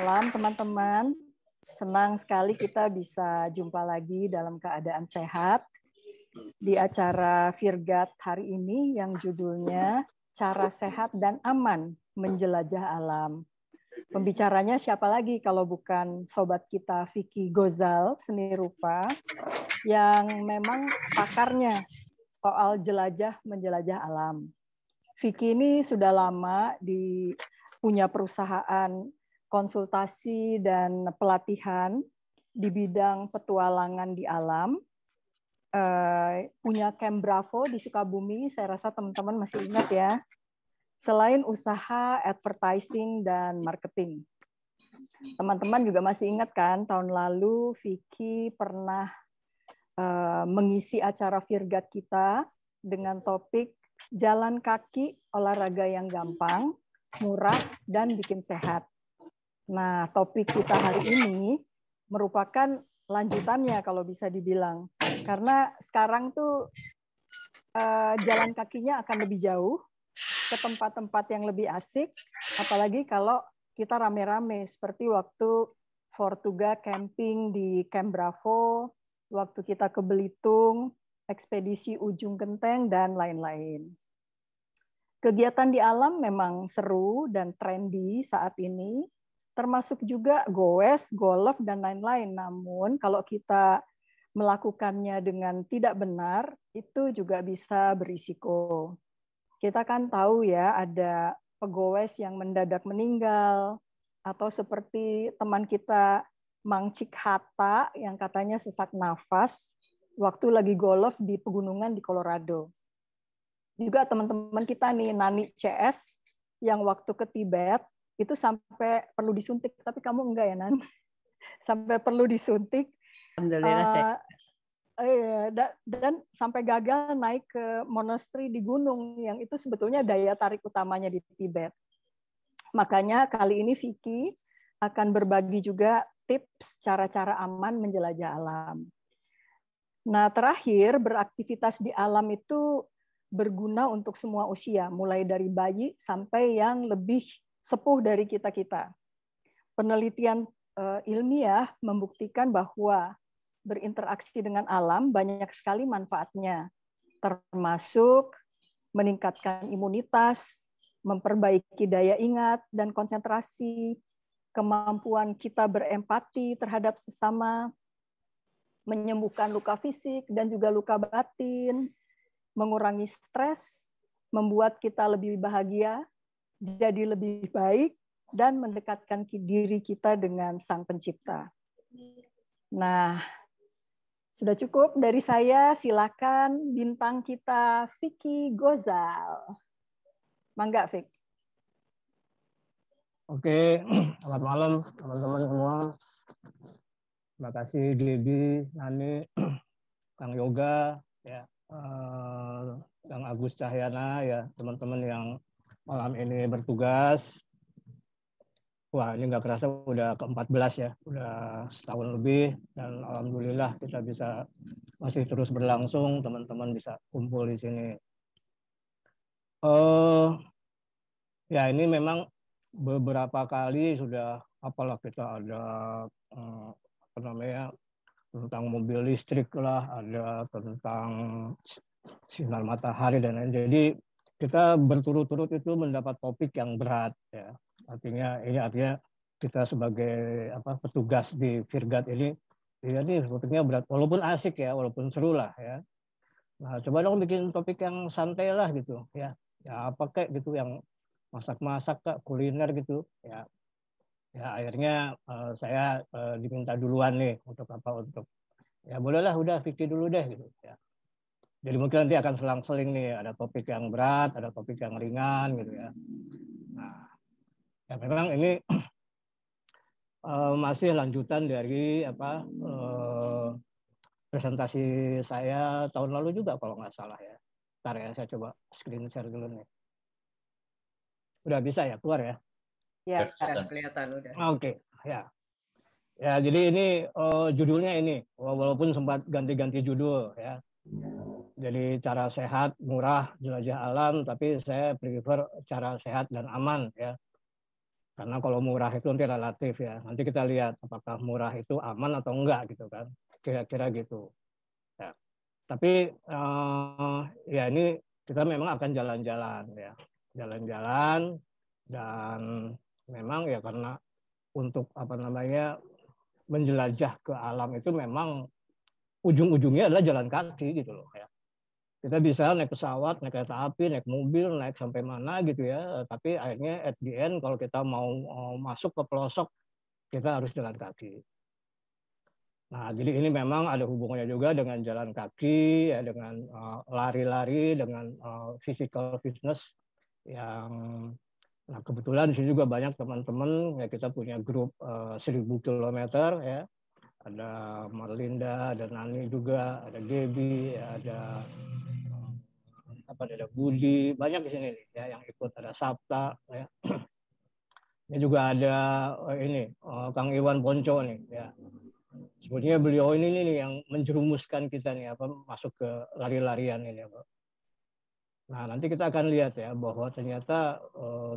malam teman-teman. Senang sekali kita bisa jumpa lagi dalam keadaan sehat di acara Virgat hari ini yang judulnya Cara Sehat dan Aman Menjelajah Alam. Pembicaranya siapa lagi kalau bukan sobat kita Vicky Gozal seni rupa yang memang pakarnya soal jelajah menjelajah alam. Vicky ini sudah lama punya perusahaan konsultasi dan pelatihan di bidang petualangan di alam. Punya Camp Bravo di Sukabumi, saya rasa teman-teman masih ingat ya. Selain usaha advertising dan marketing. Teman-teman juga masih ingat kan, tahun lalu Vicky pernah mengisi acara Virgat kita dengan topik jalan kaki, olahraga yang gampang, murah, dan bikin sehat. Nah, topik kita hari ini merupakan lanjutannya kalau bisa dibilang. Karena sekarang tuh jalan kakinya akan lebih jauh, ke tempat-tempat yang lebih asik, apalagi kalau kita rame-rame, seperti waktu Fortuga camping di Camp Bravo, waktu kita ke Belitung, ekspedisi Ujung Genteng, dan lain-lain. Kegiatan di alam memang seru dan trendy saat ini, termasuk juga goes, golf, dan lain-lain. Namun kalau kita melakukannya dengan tidak benar, itu juga bisa berisiko. Kita kan tahu ya, ada pegoes yang mendadak meninggal, atau seperti teman kita Mang Cik Hatta yang katanya sesak nafas waktu lagi golf di pegunungan di Colorado. Juga teman-teman kita nih, Nani CS, yang waktu ke Tibet, itu sampai perlu disuntik. Tapi kamu enggak ya, Nan? Sampai perlu disuntik. Alhamdulillah saya. Dan sampai gagal naik ke monasteri di gunung, yang itu sebetulnya daya tarik utamanya di Tibet. Makanya kali ini Vicky akan berbagi juga tips cara-cara aman menjelajah alam. Nah, terakhir, beraktivitas di alam itu berguna untuk semua usia, mulai dari bayi sampai yang lebih sepuh dari kita-kita. Penelitian ilmiah membuktikan bahwa berinteraksi dengan alam banyak sekali manfaatnya, termasuk meningkatkan imunitas, memperbaiki daya ingat dan konsentrasi, kemampuan kita berempati terhadap sesama, menyembuhkan luka fisik dan juga luka batin, mengurangi stres, membuat kita lebih bahagia, jadi lebih baik, dan mendekatkan diri kita dengan Sang Pencipta. Nah, sudah cukup dari saya. Silakan bintang kita Vicky Gozal. Mangga, Vic. Oke, selamat malam teman-teman semua. Terima kasih Debbie, Nani, Kang Yoga, ya, Kang Agus Cahyana, ya, teman-teman yang malam ini bertugas. Wah, ini nggak kerasa udah ke-14 ya, udah setahun lebih, dan alhamdulillah kita bisa masih terus berlangsung, teman-teman bisa kumpul di sini. Ya, ini memang beberapa kali sudah, apalah kita ada apa namanya, tentang mobil listrik lah, ada tentang sinar matahari dan lain. Jadi kita berturut-turut itu mendapat topik yang berat ya. Artinya kita sebagai petugas di Virgat ini topiknya berat, walaupun asik ya, walaupun seru lah ya. Nah, coba dong bikin topik yang santai lah gitu ya. Ya apa kayak gitu yang masak-masak Kak, kuliner gitu ya. Ya akhirnya saya diminta duluan nih untuk ya bolehlah udah Vicky dulu deh gitu ya. Jadi mungkin nanti akan selang-seling nih, ada topik yang berat, ada topik yang ringan gitu ya. Nah, ya memang ini masih lanjutan dari presentasi saya tahun lalu juga kalau nggak salah ya. Ntar ya, saya coba screen share dulu nih. Udah bisa ya, keluar ya? Ya, kelihatan udah. Oke, ya. Ya, jadi ini judulnya ini, walaupun sempat ganti-ganti judul ya. Jadi cara sehat, murah, jelajah alam, tapi saya prefer cara sehat dan aman ya. Karena kalau murah itu nanti relatif ya. Nanti kita lihat apakah murah itu aman atau enggak gitu kan. Kira-kira gitu. Ya. Tapi ya ini kita memang akan jalan-jalan ya. Jalan-jalan dan memang ya karena untuk apa namanya menjelajah ke alam itu memang ujung-ujungnya adalah jalan kaki gitu loh ya. Kita bisa naik pesawat, naik kereta api, naik mobil, naik sampai mana gitu ya. Tapi akhirnya at the end kalau kita mau masuk ke pelosok, kita harus jalan kaki. Nah, jadi ini memang ada hubungannya juga dengan jalan kaki, ya, dengan lari-lari, dengan physical fitness yang, nah kebetulan di sini juga banyak teman-teman ya, kita punya grup 1000 kilometer ya. Ada Marlinda, ada Nani juga, ada Gaby, ada ada Budi, banyak di sini nih, ya yang ikut, ada Sabta ya. Ini juga ada ini Kang Iwan Ponco nih ya. Sebetulnya beliau ini nih yang menjerumuskan kita nih apa masuk ke lari-larian ini apa. Nah, nanti kita akan lihat ya bahwa ternyata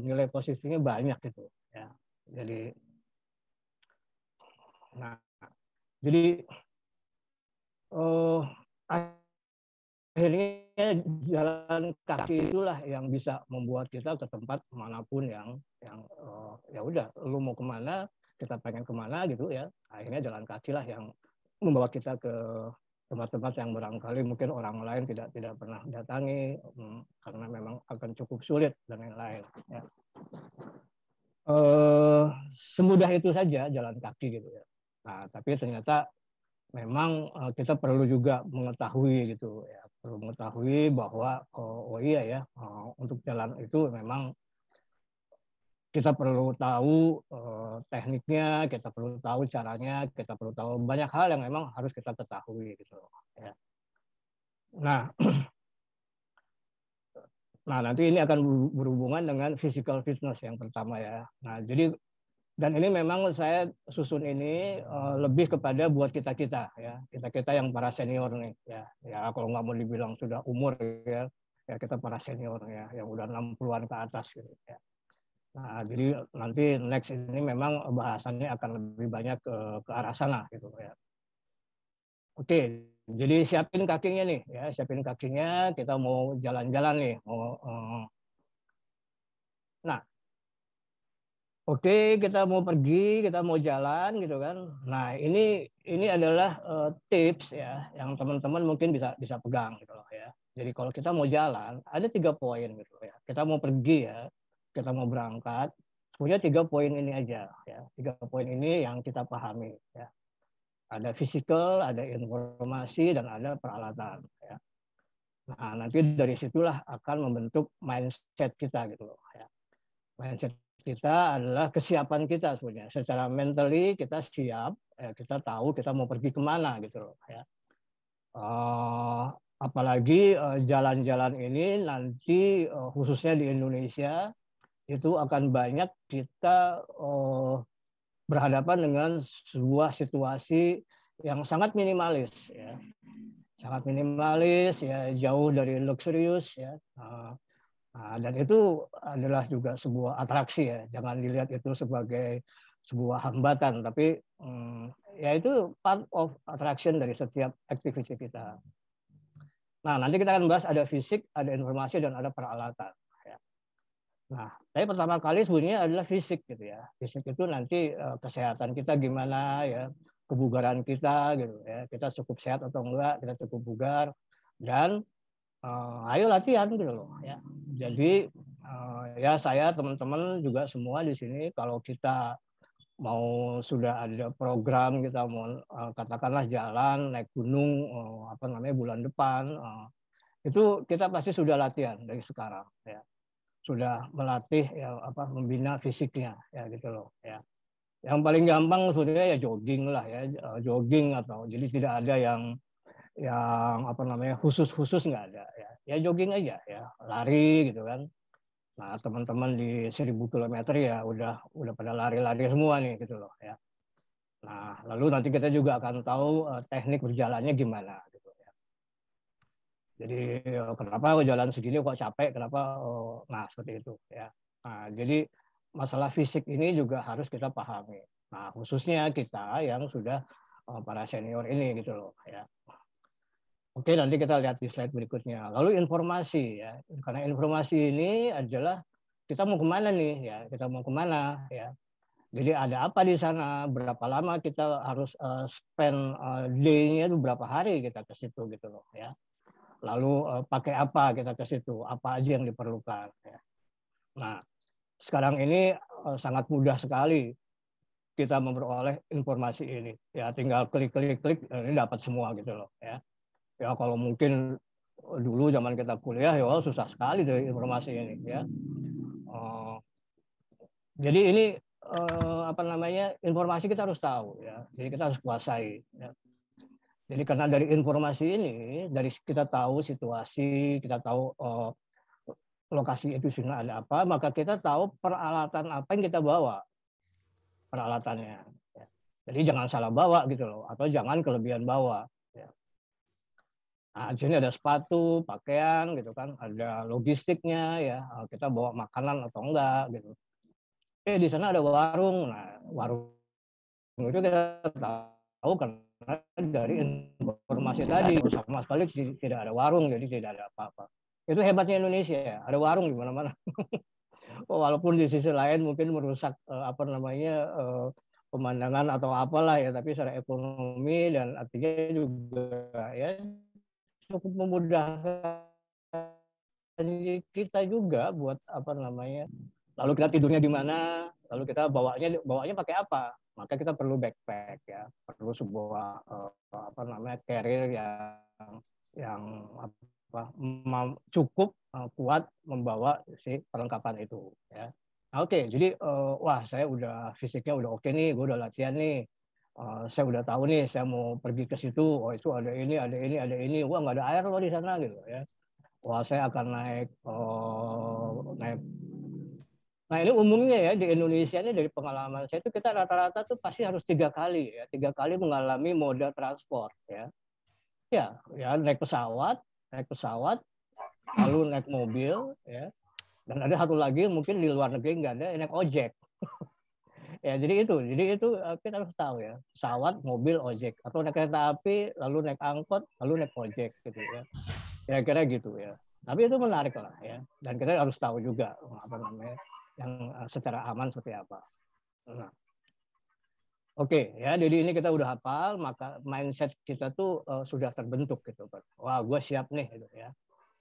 nilai positifnya banyak gitu ya. Jadi nah, jadi akhirnya jalan kaki itulah yang bisa membuat kita ke tempat manapun yang ya udah lu mau kemana, kita pengen kemana gitu ya, akhirnya jalan kaki lah yang membawa kita ke tempat-tempat yang barangkali mungkin orang lain tidak pernah datangi karena memang akan cukup sulit dan lain-lain ya. Semudah itu saja jalan kaki gitu ya. Nah tapi ternyata memang kita perlu juga mengetahui gitu ya, perlu mengetahui bahwa oh iya ya, untuk jalan itu memang kita perlu tahu tekniknya, kita perlu tahu caranya, kita perlu tahu banyak hal yang memang harus kita ketahui gitu ya. Nah, nah nanti ini akan berhubungan dengan physical fitness yang pertama ya. Nah, jadi dan ini memang saya susun ini lebih kepada buat kita-kita ya, kita-kita yang para senior nih ya. Ya kalau nggak mau dibilang sudah umur ya, ya kita para senior ya yang udah 60-an ke atas gitu ya. Nah, jadi nanti next ini memang bahasannya akan lebih banyak ke arah sana gitu ya. Oke, jadi siapin kakinya nih ya, siapin kakinya, kita mau jalan-jalan nih, mau nah oke, kita mau pergi, kita mau jalan gitu kan. Nah, ini adalah tips ya yang teman-teman mungkin bisa bisa pegang gitu loh ya. Jadi kalau kita mau jalan, ada 3 poin gitu ya. Kita mau pergi ya, kita mau berangkat, punya 3 poin ini aja ya. 3 poin ini yang kita pahami ya. Ada physical, ada informasi, dan ada peralatan ya. Nah, nanti dari situlah akan membentuk mindset kita gitu loh ya. Mindset kita adalah kesiapan kita sebenarnya. Secara mentally kita siap, kita tahu kita mau pergi kemana gitu loh ya. Apalagi jalan-jalan ini nanti khususnya di Indonesia itu akan banyak kita berhadapan dengan sebuah situasi yang sangat minimalis ya. Sangat minimalis ya, jauh dari luxurious ya. Nah, dan itu adalah juga sebuah atraksi ya. Jangan dilihat itu sebagai sebuah hambatan, tapi ya itu part of attraction dari setiap aktivitas kita. Nah, nanti kita akan bahas ada fisik, ada informasi, dan ada peralatan. Ya. Nah, tapi pertama kali sebenarnya adalah fisik gitu ya. Fisik itu nanti kesehatan kita gimana ya, kebugaran kita gitu ya. Kita cukup sehat atau enggak, kita cukup bugar, dan ayo latihan gitu loh ya. Jadi ya saya teman-teman juga semua di sini kalau kita mau sudah ada program kita mau katakanlah jalan naik gunung apa namanya bulan depan itu kita pasti sudah latihan dari sekarang ya. Sudah melatih ya apa membina fisiknya ya gitu loh ya. Yang paling gampang sebenarnya ya jogging lah ya, jogging atau jadi tidak ada yang apa namanya khusus nggak ada ya. Ya jogging aja ya, lari gitu kan. Nah, teman-teman di 1000 kilometer ya udah pada lari-lari semua nih gitu loh ya. Nah, lalu nanti kita juga akan tahu teknik berjalannya gimana gitu ya. Jadi kenapa jalan segini kok capek, kenapa nah seperti itu ya. Nah, jadi masalah fisik ini juga harus kita pahami. Nah, khususnya kita yang sudah para senior ini gitu loh ya. Oke, nanti kita lihat di slide berikutnya. Lalu informasi ya, karena informasi ini adalah kita mau kemana nih ya, kita mau kemana ya. Jadi ada apa di sana, berapa lama kita harus spend day-nya itu berapa hari kita ke situ gitu loh ya. Lalu pakai apa kita ke situ, apa aja yang diperlukan ya. Nah, sekarang ini sangat mudah sekali kita memperoleh informasi ini. Ya tinggal klik ini dapat semua gitu loh ya. Ya kalau mungkin dulu zaman kita kuliah ya susah sekali dari informasi ini ya. Jadi ini apa namanya, informasi kita harus tahu ya. Jadi kita harus kuasai ya. Jadi karena dari informasi ini, dari kita tahu situasi, kita tahu lokasi itu sini ada apa, maka kita tahu peralatan apa yang kita bawa, peralatannya. Ya. Jadi jangan salah bawa gitu loh, atau jangan kelebihan bawa. Ya. Nah, di sini ada sepatu, pakaian gitu kan, ada logistiknya ya, kita bawa makanan atau enggak gitu. Di sana ada warung, nah warung itu kita tahu karena dari informasi tadi sama sekali tidak ada warung, jadi tidak ada apa-apa. Itu hebatnya Indonesia ya, ada warung di mana-mana. Walaupun di sisi lain mungkin merusak apa namanya pemandangan atau apalah ya, tapi secara ekonomi dan artinya juga ya cukup memudahkan kita juga buat apa namanya. Lalu kita tidurnya di mana, lalu kita bawanya pakai apa? Maka kita perlu backpack ya, perlu sebuah apa namanya carrier yang apa cukup kuat membawa si perlengkapan itu ya. Nah, oke, jadi wah saya udah fisiknya udah oke nih, gue udah latihan nih. Saya udah tahu nih, saya mau pergi ke situ. Oh itu ada ini, ada ini, ada ini. Wah nggak ada air loh di sana gitu ya. Wah saya akan naik naik. Nah ini umumnya ya di Indonesia ini dari pengalaman saya itu kita rata-rata tuh pasti harus 3 kali ya, 3 kali mengalami moda transport ya. Ya naik pesawat, lalu naik mobil ya. Dan ada satu lagi mungkin di luar negeri nggak ada, naik ojek. Ya jadi itu kita harus tahu ya, pesawat, mobil, ojek, atau naik kereta api, lalu naik angkot, lalu naik ojek gitu ya, kira-kira gitu ya. Tapi itu menarik lah ya, dan kita harus tahu juga apa namanya yang secara aman seperti apa. Nah, oke ya, jadi ini kita udah hafal, maka mindset kita tuh sudah terbentuk gitu. Wah, gue siap nih gitu ya,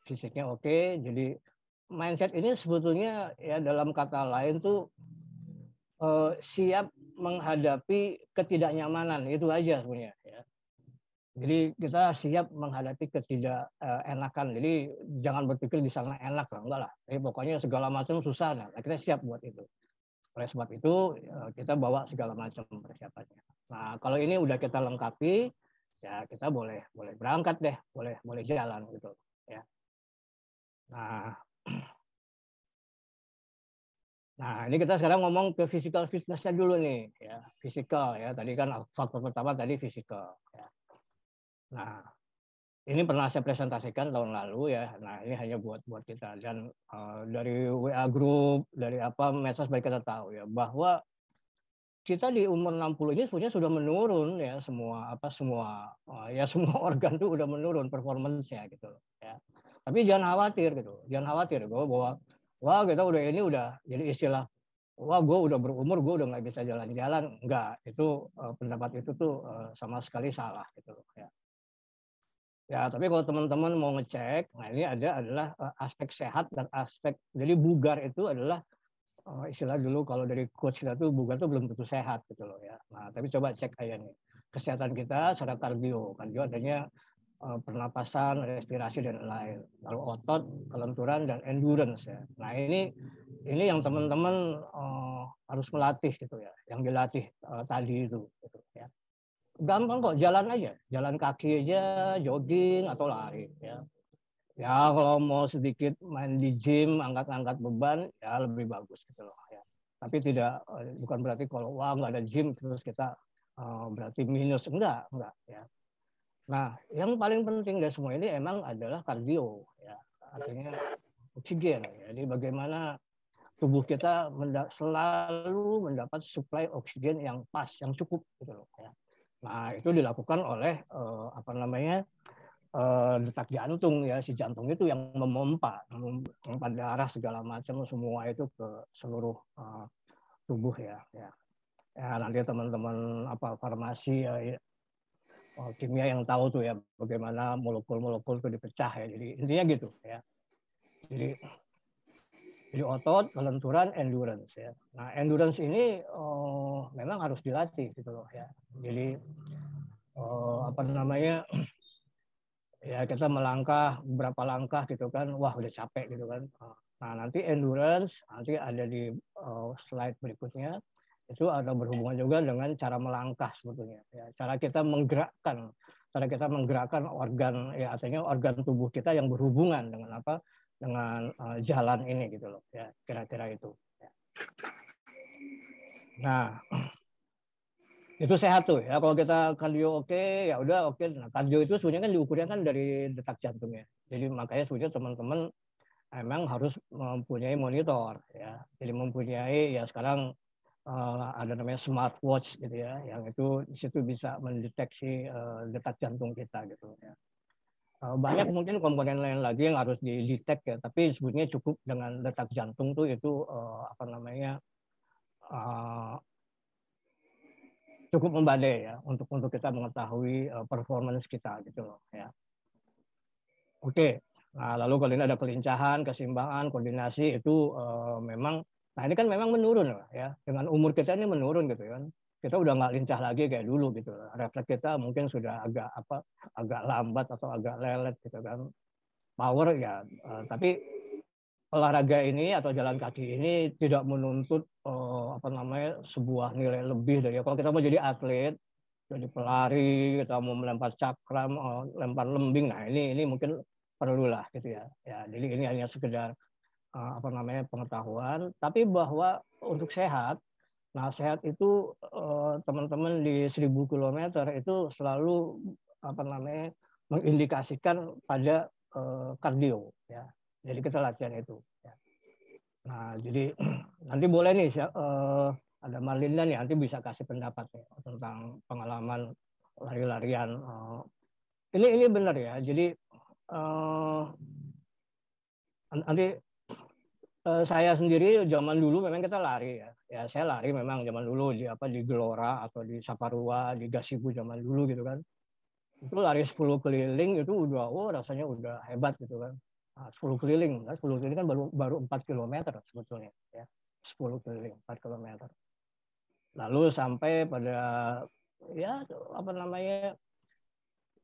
fisiknya oke. Jadi mindset ini sebetulnya ya dalam kata lain tuh siap menghadapi ketidaknyamanan, itu aja sebenarnya ya. Jadi kita siap menghadapi ketidakenakan. Jadi jangan berpikir di sana enak lah, enggak lah. Jadi pokoknya segala macam susah, nah kita siap buat itu. Oleh sebab itu kita bawa segala macam persiapannya. Nah kalau ini udah kita lengkapi, ya kita boleh berangkat deh, boleh jalan gitu ya. Nah, ini kita sekarang ngomong ke physical fitness-nya dulu nih, ya. Physical ya. Tadi kan faktor pertama tadi physical ya. Nah, ini pernah saya presentasikan tahun lalu ya. Nah, ini hanya buat kita, dan dari WA group, dari apa medsos baik kita tahu ya bahwa kita di umur 60 ini sebenarnya sudah menurun ya, semua organ tuh udah menurun performance-nya gitu ya. Tapi jangan khawatir gitu. Jangan khawatir bahwa wah kita udah jadi istilah, wah gue udah berumur, gue udah nggak bisa jalan-jalan. Enggak, itu pendapat itu tuh sama sekali salah gitu loh ya. Ya, tapi kalau teman-teman mau ngecek, nah ini adalah aspek sehat dan aspek, jadi bugar itu adalah istilah dulu kalau dari coach kita tuh bugar tuh belum tentu sehat gitu loh ya. Nah, tapi coba cek aja nih kesehatan kita secara kardio artinya pernapasan, respirasi dan lain. Lalu otot, kelenturan dan endurance ya. Nah ini yang teman-teman harus melatih gitu ya. Yang dilatih tadi itu gitu ya. Gampang kok, jalan aja, jalan kaki aja, jogging atau lari ya. Ya kalau mau sedikit main di gym, angkat-angkat beban ya lebih bagus gitu loh ya. Tapi bukan berarti kalau wah nggak ada gym terus kita berarti minus, enggak ya. Nah, yang paling penting dari semua ini emang adalah kardio, ya. Artinya oksigen. Jadi bagaimana tubuh kita selalu mendapat suplai oksigen yang pas, yang cukup gitu loh ya. Nah, itu dilakukan oleh detak jantung ya, si jantung itu yang memompa darah segala macam semua itu ke seluruh tubuh ya. Ya nanti teman-teman farmasi ya, kimia yang tahu tuh ya bagaimana molekul-molekul itu dipecah ya. Jadi intinya gitu ya. Jadi otot, kelenturan, endurance ya. Nah, endurance ini memang harus dilatih gitu loh ya. Jadi ya kita melangkah beberapa langkah gitu kan, wah udah capek gitu kan. Nah, nanti endurance nanti ada di slide berikutnya. Itu ada berhubungan juga dengan cara melangkah sebetulnya ya. Cara kita menggerakkan organ ya, artinya organ tubuh kita yang berhubungan dengan dengan jalan ini gitu loh ya, kira-kira itu ya. Nah, itu sehat tuh ya. Kalau kita kardio oke, ya udah oke. Nah, kardio itu sebenarnya kan diukurnya kan dari detak jantungnya. Jadi makanya sebenarnya teman-teman emang harus mempunyai monitor ya. Jadi mempunyai ya sekarang ada namanya smartwatch gitu ya, yang itu di situ bisa mendeteksi detak jantung kita gitu ya. Banyak mungkin komponen lain lagi yang harus didetek ya, tapi sebetulnya cukup dengan detak jantung tuh itu cukup membadai ya untuk kita mengetahui performance kita gitu loh ya. Oke. Nah, lalu kalau ini ada kelincahan, keseimbangan, koordinasi itu memang, nah ini kan memang menurun ya. Dengan umur kita ini menurun gitu kan. Kita udah nggak lincah lagi kayak dulu gitu. Refleks kita mungkin sudah agak lambat atau agak lelet gitu kan. Power ya, tapi olahraga ini atau jalan kaki ini tidak menuntut sebuah nilai lebih dari, kalau kita mau jadi atlet, jadi pelari, kita mau melempar cakram, lempar lembing, nah ini mungkin perlulah gitu ya. Ya, jadi ini hanya sekedar pengetahuan, tapi bahwa untuk sehat, nah sehat itu teman-teman di 1000 km itu selalu mengindikasikan pada kardio ya. Jadi kita latihan itu ya. Nah, jadi nanti boleh nih ada Marlinda nih, nanti bisa kasih pendapat ya, tentang pengalaman lari-larian. Ini benar ya. Jadi nanti saya sendiri zaman dulu memang kita lari ya. Ya saya lari memang zaman dulu di Gelora atau di Saparua, di Gasibu zaman dulu gitu kan. Itu lari 10 keliling itu udah rasanya udah hebat gitu kan. Nah, 10 keliling kan baru 4 km sebetulnya ya. 10 keliling 4 km. Lalu sampai pada ya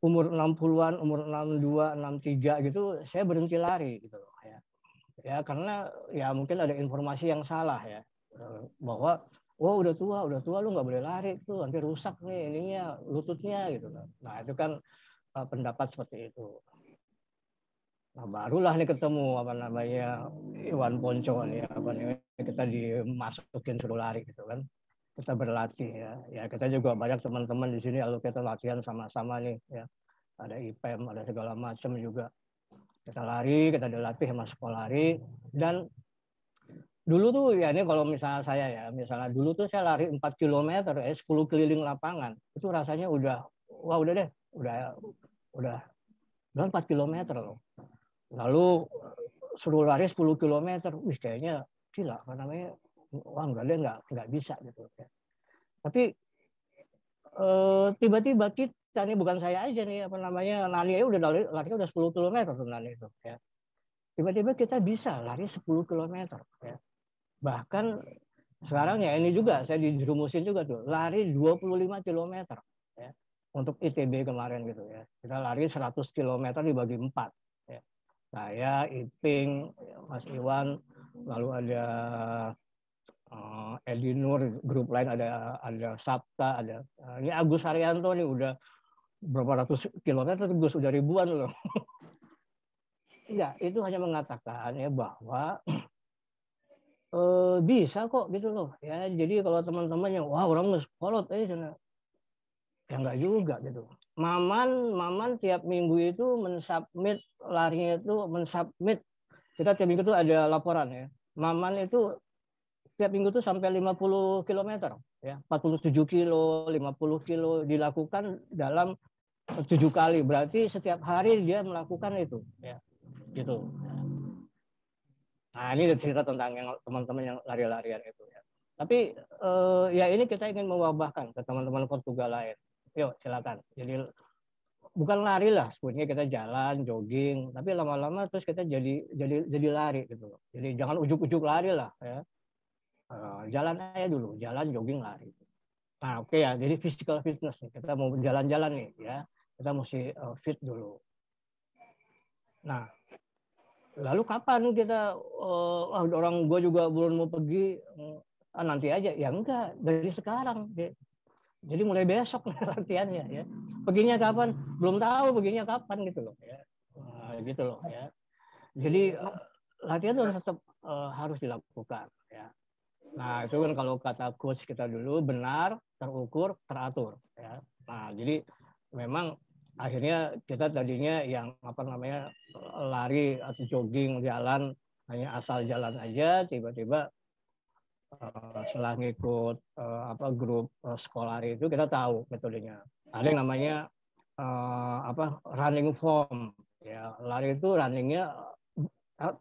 umur 60-an, umur 62, 63 gitu saya berhenti lari gitu loh ya. Ya karena ya mungkin ada informasi yang salah ya, bahwa udah tua lu nggak boleh lari tuh, nanti rusak nih ininya, lututnya gitu. Nah itu kan pendapat seperti itu. Nah barulah nih ketemu Iwan Ponco nih, kita dimasukin suruh lari gitu kan, kita berlatih ya. Ya kita juga banyak teman-teman di sini lalu kita latihan sama-sama nih ya, ada IPM, ada segala macam juga. Kita lari, kita dilatih sama sekolah lari. Dan dulu tuh ya ini kalau misalnya saya ya, misalnya dulu tuh saya lari 4 km 10 keliling lapangan. Itu rasanya udah udah 4 km loh. Lalu suruh lari 10 km, wih kayaknya gila, enggak deh, enggak bisa gitu. Tapi tiba-tiba kita nih, bukan saya aja nih, Nani udah lari udah 10 km tuh Nani itu ya. Tiba-tiba kita bisa lari 10 km ya. Bahkan sekarang ya ini juga saya dijerumusin juga tuh, lari 25 km ya. Untuk ITB kemarin gitu ya. Kita lari 100 km dibagi 4 ya. Saya, Iping, Mas Iwan, lalu ada Edi Nur, grup lain ada Sabta, ada ini Agus Haryanto nih udah berapa ratus kilometer, Gus udah ribuan loh. Enggak, itu hanya mengatakan ya bahwa bisa kok gitu loh ya. Jadi kalau teman-teman yang wah orang nge-spolot sana, ya enggak juga gitu. Maman tiap minggu itu mensubmit larinya itu, kita tiap minggu itu ada laporan ya. Maman itu tiap minggu tuh sampai 50 km, ya, 47 kilo, 50 kilo dilakukan dalam 7 kali. Berarti setiap hari dia melakukan itu, ya, gitu. Nah, ini cerita tentang yang teman-teman yang lari-larian itu, ya. Tapi ya ini kita ingin mewabahkan ke teman-teman Portugal lain. Yuk, silakan. Jadi bukan lari lah, sebetulnya kita jalan, jogging, tapi lama-lama terus kita jadi lari gitu. Jadi jangan ujuk-ujuk lari lah, ya. Jalan aja dulu, jalan, jogging, lari. Nah, oke ya, jadi physical fitness nih. Kita mau jalan-jalan nih, ya. Kita mesti fit dulu. Nah, lalu kapan kita, orang gue juga belum mau pergi, nanti aja. Ya enggak, dari sekarang. Jadi mulai besok latihannya, ya. Perginya kapan? Belum tahu perginya kapan gitu loh, ya. Gitu loh, ya. Jadi latihan itu tetap harus dilakukan, ya. Nah, itu kan kalau kata coach kita dulu, benar, terukur, teratur, ya. Nah, jadi memang akhirnya kita tadinya yang lari atau jogging, jalan, hanya asal jalan aja, tiba-tiba setelah ngikut grup sekolah itu, kita tahu metodenya. Ada yang namanya running form, ya. Lari itu runningnya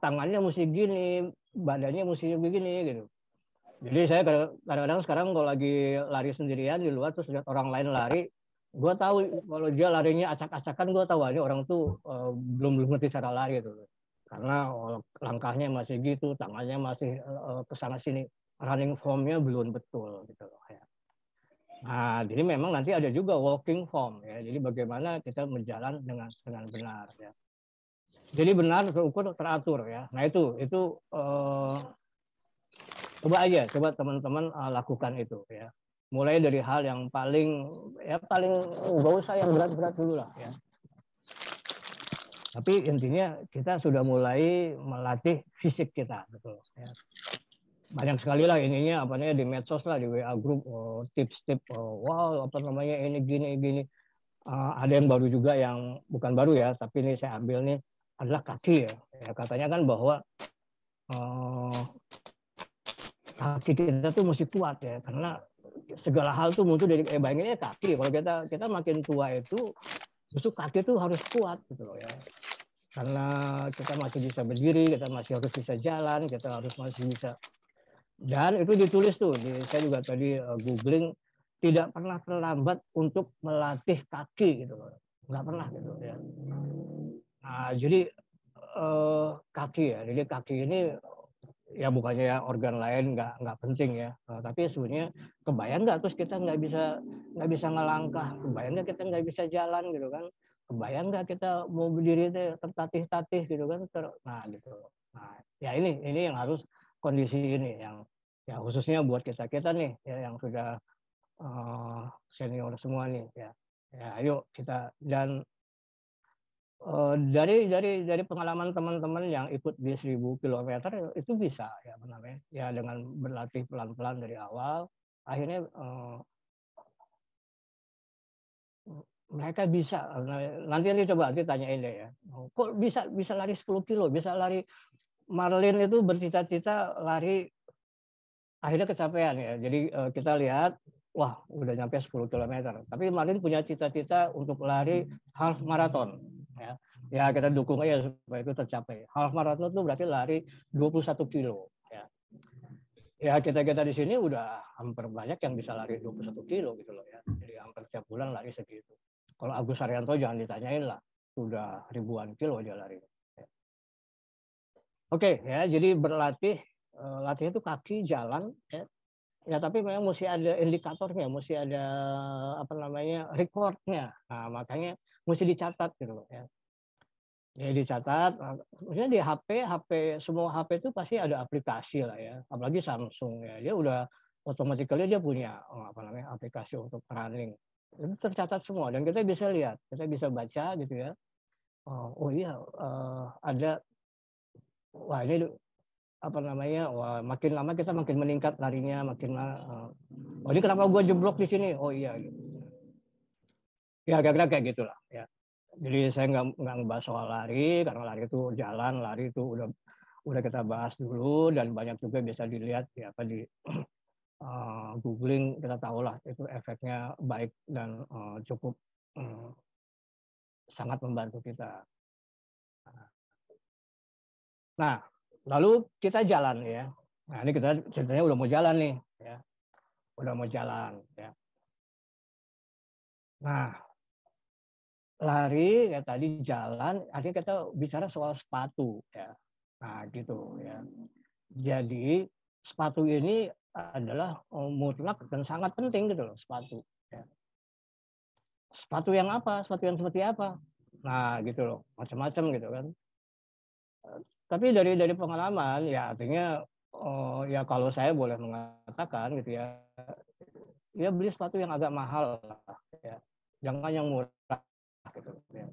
tangannya mesti gini, badannya mesti begini gitu. Jadi saya kadang-kadang sekarang kalau lagi lari sendirian di luar terus lihat orang lain lari, gue tahu kalau dia larinya acak-acakan, gue tahu ini orang tuh belum ngerti cara lari itu. Karena langkahnya masih gitu, tangannya masih kesana sini, running formnya belum betul gitu loh, ya. Nah, jadi memang nanti ada juga walking form, ya. Jadi bagaimana kita berjalan dengan benar, ya. Jadi benar, terukur, teratur, ya. Nah itu coba teman-teman lakukan itu, ya. Mulai dari hal yang paling nggak usah yang berat-berat dulu lah, ya. Tapi intinya kita sudah mulai melatih fisik kita, betul, ya. Banyak sekali lah ininya di medsos lah, di WA group, tips-tips, ini gini. Ada yang baru juga, yang bukan baru ya, tapi ini saya ambil nih adalah kaki, ya. Katanya kan bahwa kaki kita tuh mesti kuat, ya, karena segala hal tuh muncul dari bayanginnya kaki. Kalau kita makin tua itu justru kaki tuh harus kuat gitu loh, ya. Karena kita masih bisa berdiri, kita masih harus bisa jalan, kita harus masih bisa. Dan itu ditulis tuh, saya juga tadi googling, tidak pernah terlambat untuk melatih kaki gitu loh. Nggak pernah gitu, ya. Nah, jadi kaki, ya. Jadi kaki ini ya bukannya ya organ lain nggak penting, ya, tapi sebenarnya kebayang nggak terus kita nggak bisa ngelangkah, kebayang nggak kita nggak bisa jalan gitu kan, kebayang nggak kita mau berdiri tertatih-tatih gitu kan, nah gitu. Nah, ya ini yang harus kondisi ini yang ya khususnya buat kita nih, ya, yang sudah senior semua nih, ya. Ya ayo kita, dan dari pengalaman teman-teman yang ikut di 1000 km itu bisa, ya dengan berlatih pelan-pelan dari awal, akhirnya mereka bisa. Nanti coba tanyain deh, ya, kok bisa lari 10 kilo, bisa lari. Marlin itu bercita-cita lari, akhirnya kecapean, ya. Jadi kita lihat, wah udah nyampe 10 km, tapi Marlin punya cita-cita untuk lari half marathon, ya. Ya kita dukung aja supaya itu tercapai. Half marathon itu berarti lari 21 kilo, ya. Ya kita di sini udah hampir banyak yang bisa lari 21 kilo gitu loh, ya. Jadi hampir tiap bulan lari segitu. Kalau Agus Haryanto jangan ditanyain lah, sudah ribuan kilo dia lari. Ya. Oke, ya, jadi berlatih, latihan itu kaki, jalan, ya. Ya, tapi memang mesti ada indikatornya, mesti ada recordnya. Nah, makanya mesti dicatat gitu loh, ya. Ya dicatat, maksudnya di HP semua HP itu pasti ada aplikasi lah, ya. Apalagi Samsung, ya, dia udah automatically dia punya aplikasi untuk running. Itu tercatat semua dan kita bisa lihat, kita bisa baca gitu, ya. Oh iya, ada, wah ini wah makin lama kita makin meningkat larinya, makin oh ini kenapa gue jeblok di sini, oh iya gitu. Ya kira-kira kayak gitulah, ya. Jadi saya nggak ngebahas soal lari, karena lari itu jalan, lari itu udah udah kita bahas dulu, dan banyak juga bisa dilihat ya apa di googling, kita tahu lah itu efeknya baik dan cukup sangat membantu kita. Nah, lalu kita jalan ya. Nah, ini kita ceritanya udah mau jalan nih ya. Udah mau jalan ya. Nah, lari ya tadi, jalan, akhirnya kita bicara soal sepatu ya. Nah, gitu ya. Jadi sepatu ini adalah mutlak dan sangat penting gitu loh, sepatu ya. Sepatu yang apa? Sepatu yang seperti apa? Nah, gitu loh. Macam-macam gitu kan. Tapi dari pengalaman ya, artinya ya kalau saya boleh mengatakan gitu ya, ya beli sepatu yang agak mahal lah ya. Jangan yang murah gitu ya.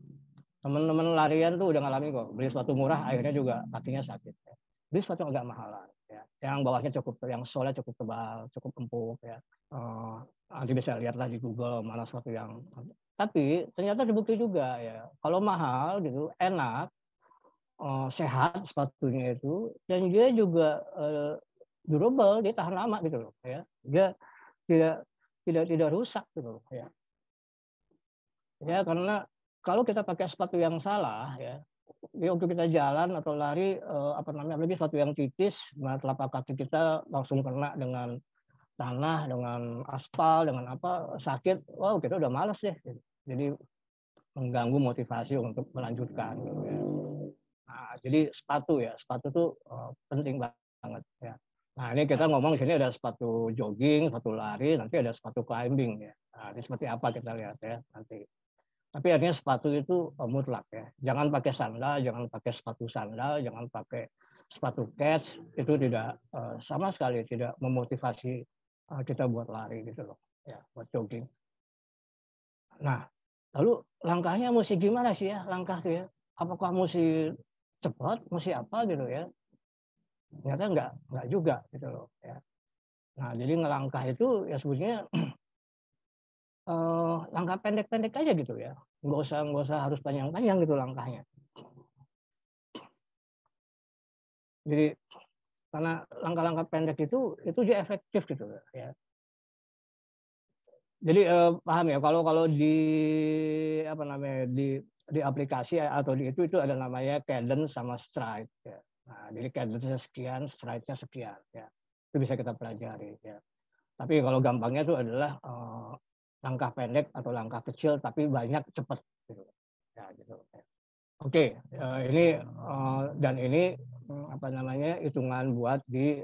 Teman-teman larian tuh udah ngalamin kok, beli sepatu murah akhirnya juga kakinya sakit ya. Beli sepatu agak mahalan ya, yang bawahnya cukup, yang solnya cukup tebal, cukup empuk ya. Nanti bisa lihatlah di Google mana sepatu yang, tapi ternyata dibukti juga ya, kalau mahal gitu enak, sehat sepatunya itu, dan dia juga durable, dia tahan lama gitu loh ya, dia tidak rusak gitu loh ya. Ya karena kalau kita pakai sepatu yang salah ya untuk kita jalan atau lari lebih sepatu yang tipis, nah telapak kaki kita langsung kena dengan tanah, dengan aspal, dengan apa, sakit, wow kita udah malas deh, jadi mengganggu motivasi untuk melanjutkan gitu ya. Nah, jadi sepatu tuh penting banget ya. Nah ini kita ngomong di sini ada sepatu jogging, sepatu lari, nanti ada sepatu climbing ya. Nah ini seperti apa kita lihat ya nanti. Tapi artinya sepatu itu mutlak ya. Jangan pakai sandal, jangan pakai sepatu sandal, jangan pakai sepatu kets. Itu tidak sama sekali tidak memotivasi kita buat lari gitu loh. Ya, buat jogging. Nah, lalu langkahnya mesti gimana sih ya? Langkah tuh ya. Apakah mesti cepat, mesti apa gitu ya? Ternyata enggak juga gitu loh ya. Nah, jadi ngelangkah itu ya sebetulnya langkah pendek-pendek aja gitu ya, nggak usah harus panjang-panjang gitu langkahnya. Jadi karena langkah-langkah pendek itu dia efektif gitu ya. Jadi paham ya, kalau di apa namanya di aplikasi atau di itu ada namanya cadence sama stride ya. Nah, jadi cadence-nya sekian, stride-nya sekian ya. Itu bisa kita pelajari ya. Tapi kalau gampangnya itu adalah langkah pendek atau langkah kecil tapi banyak cepat gitu. Ya, gitu. Oke, ini dan ini apa namanya hitungan buat di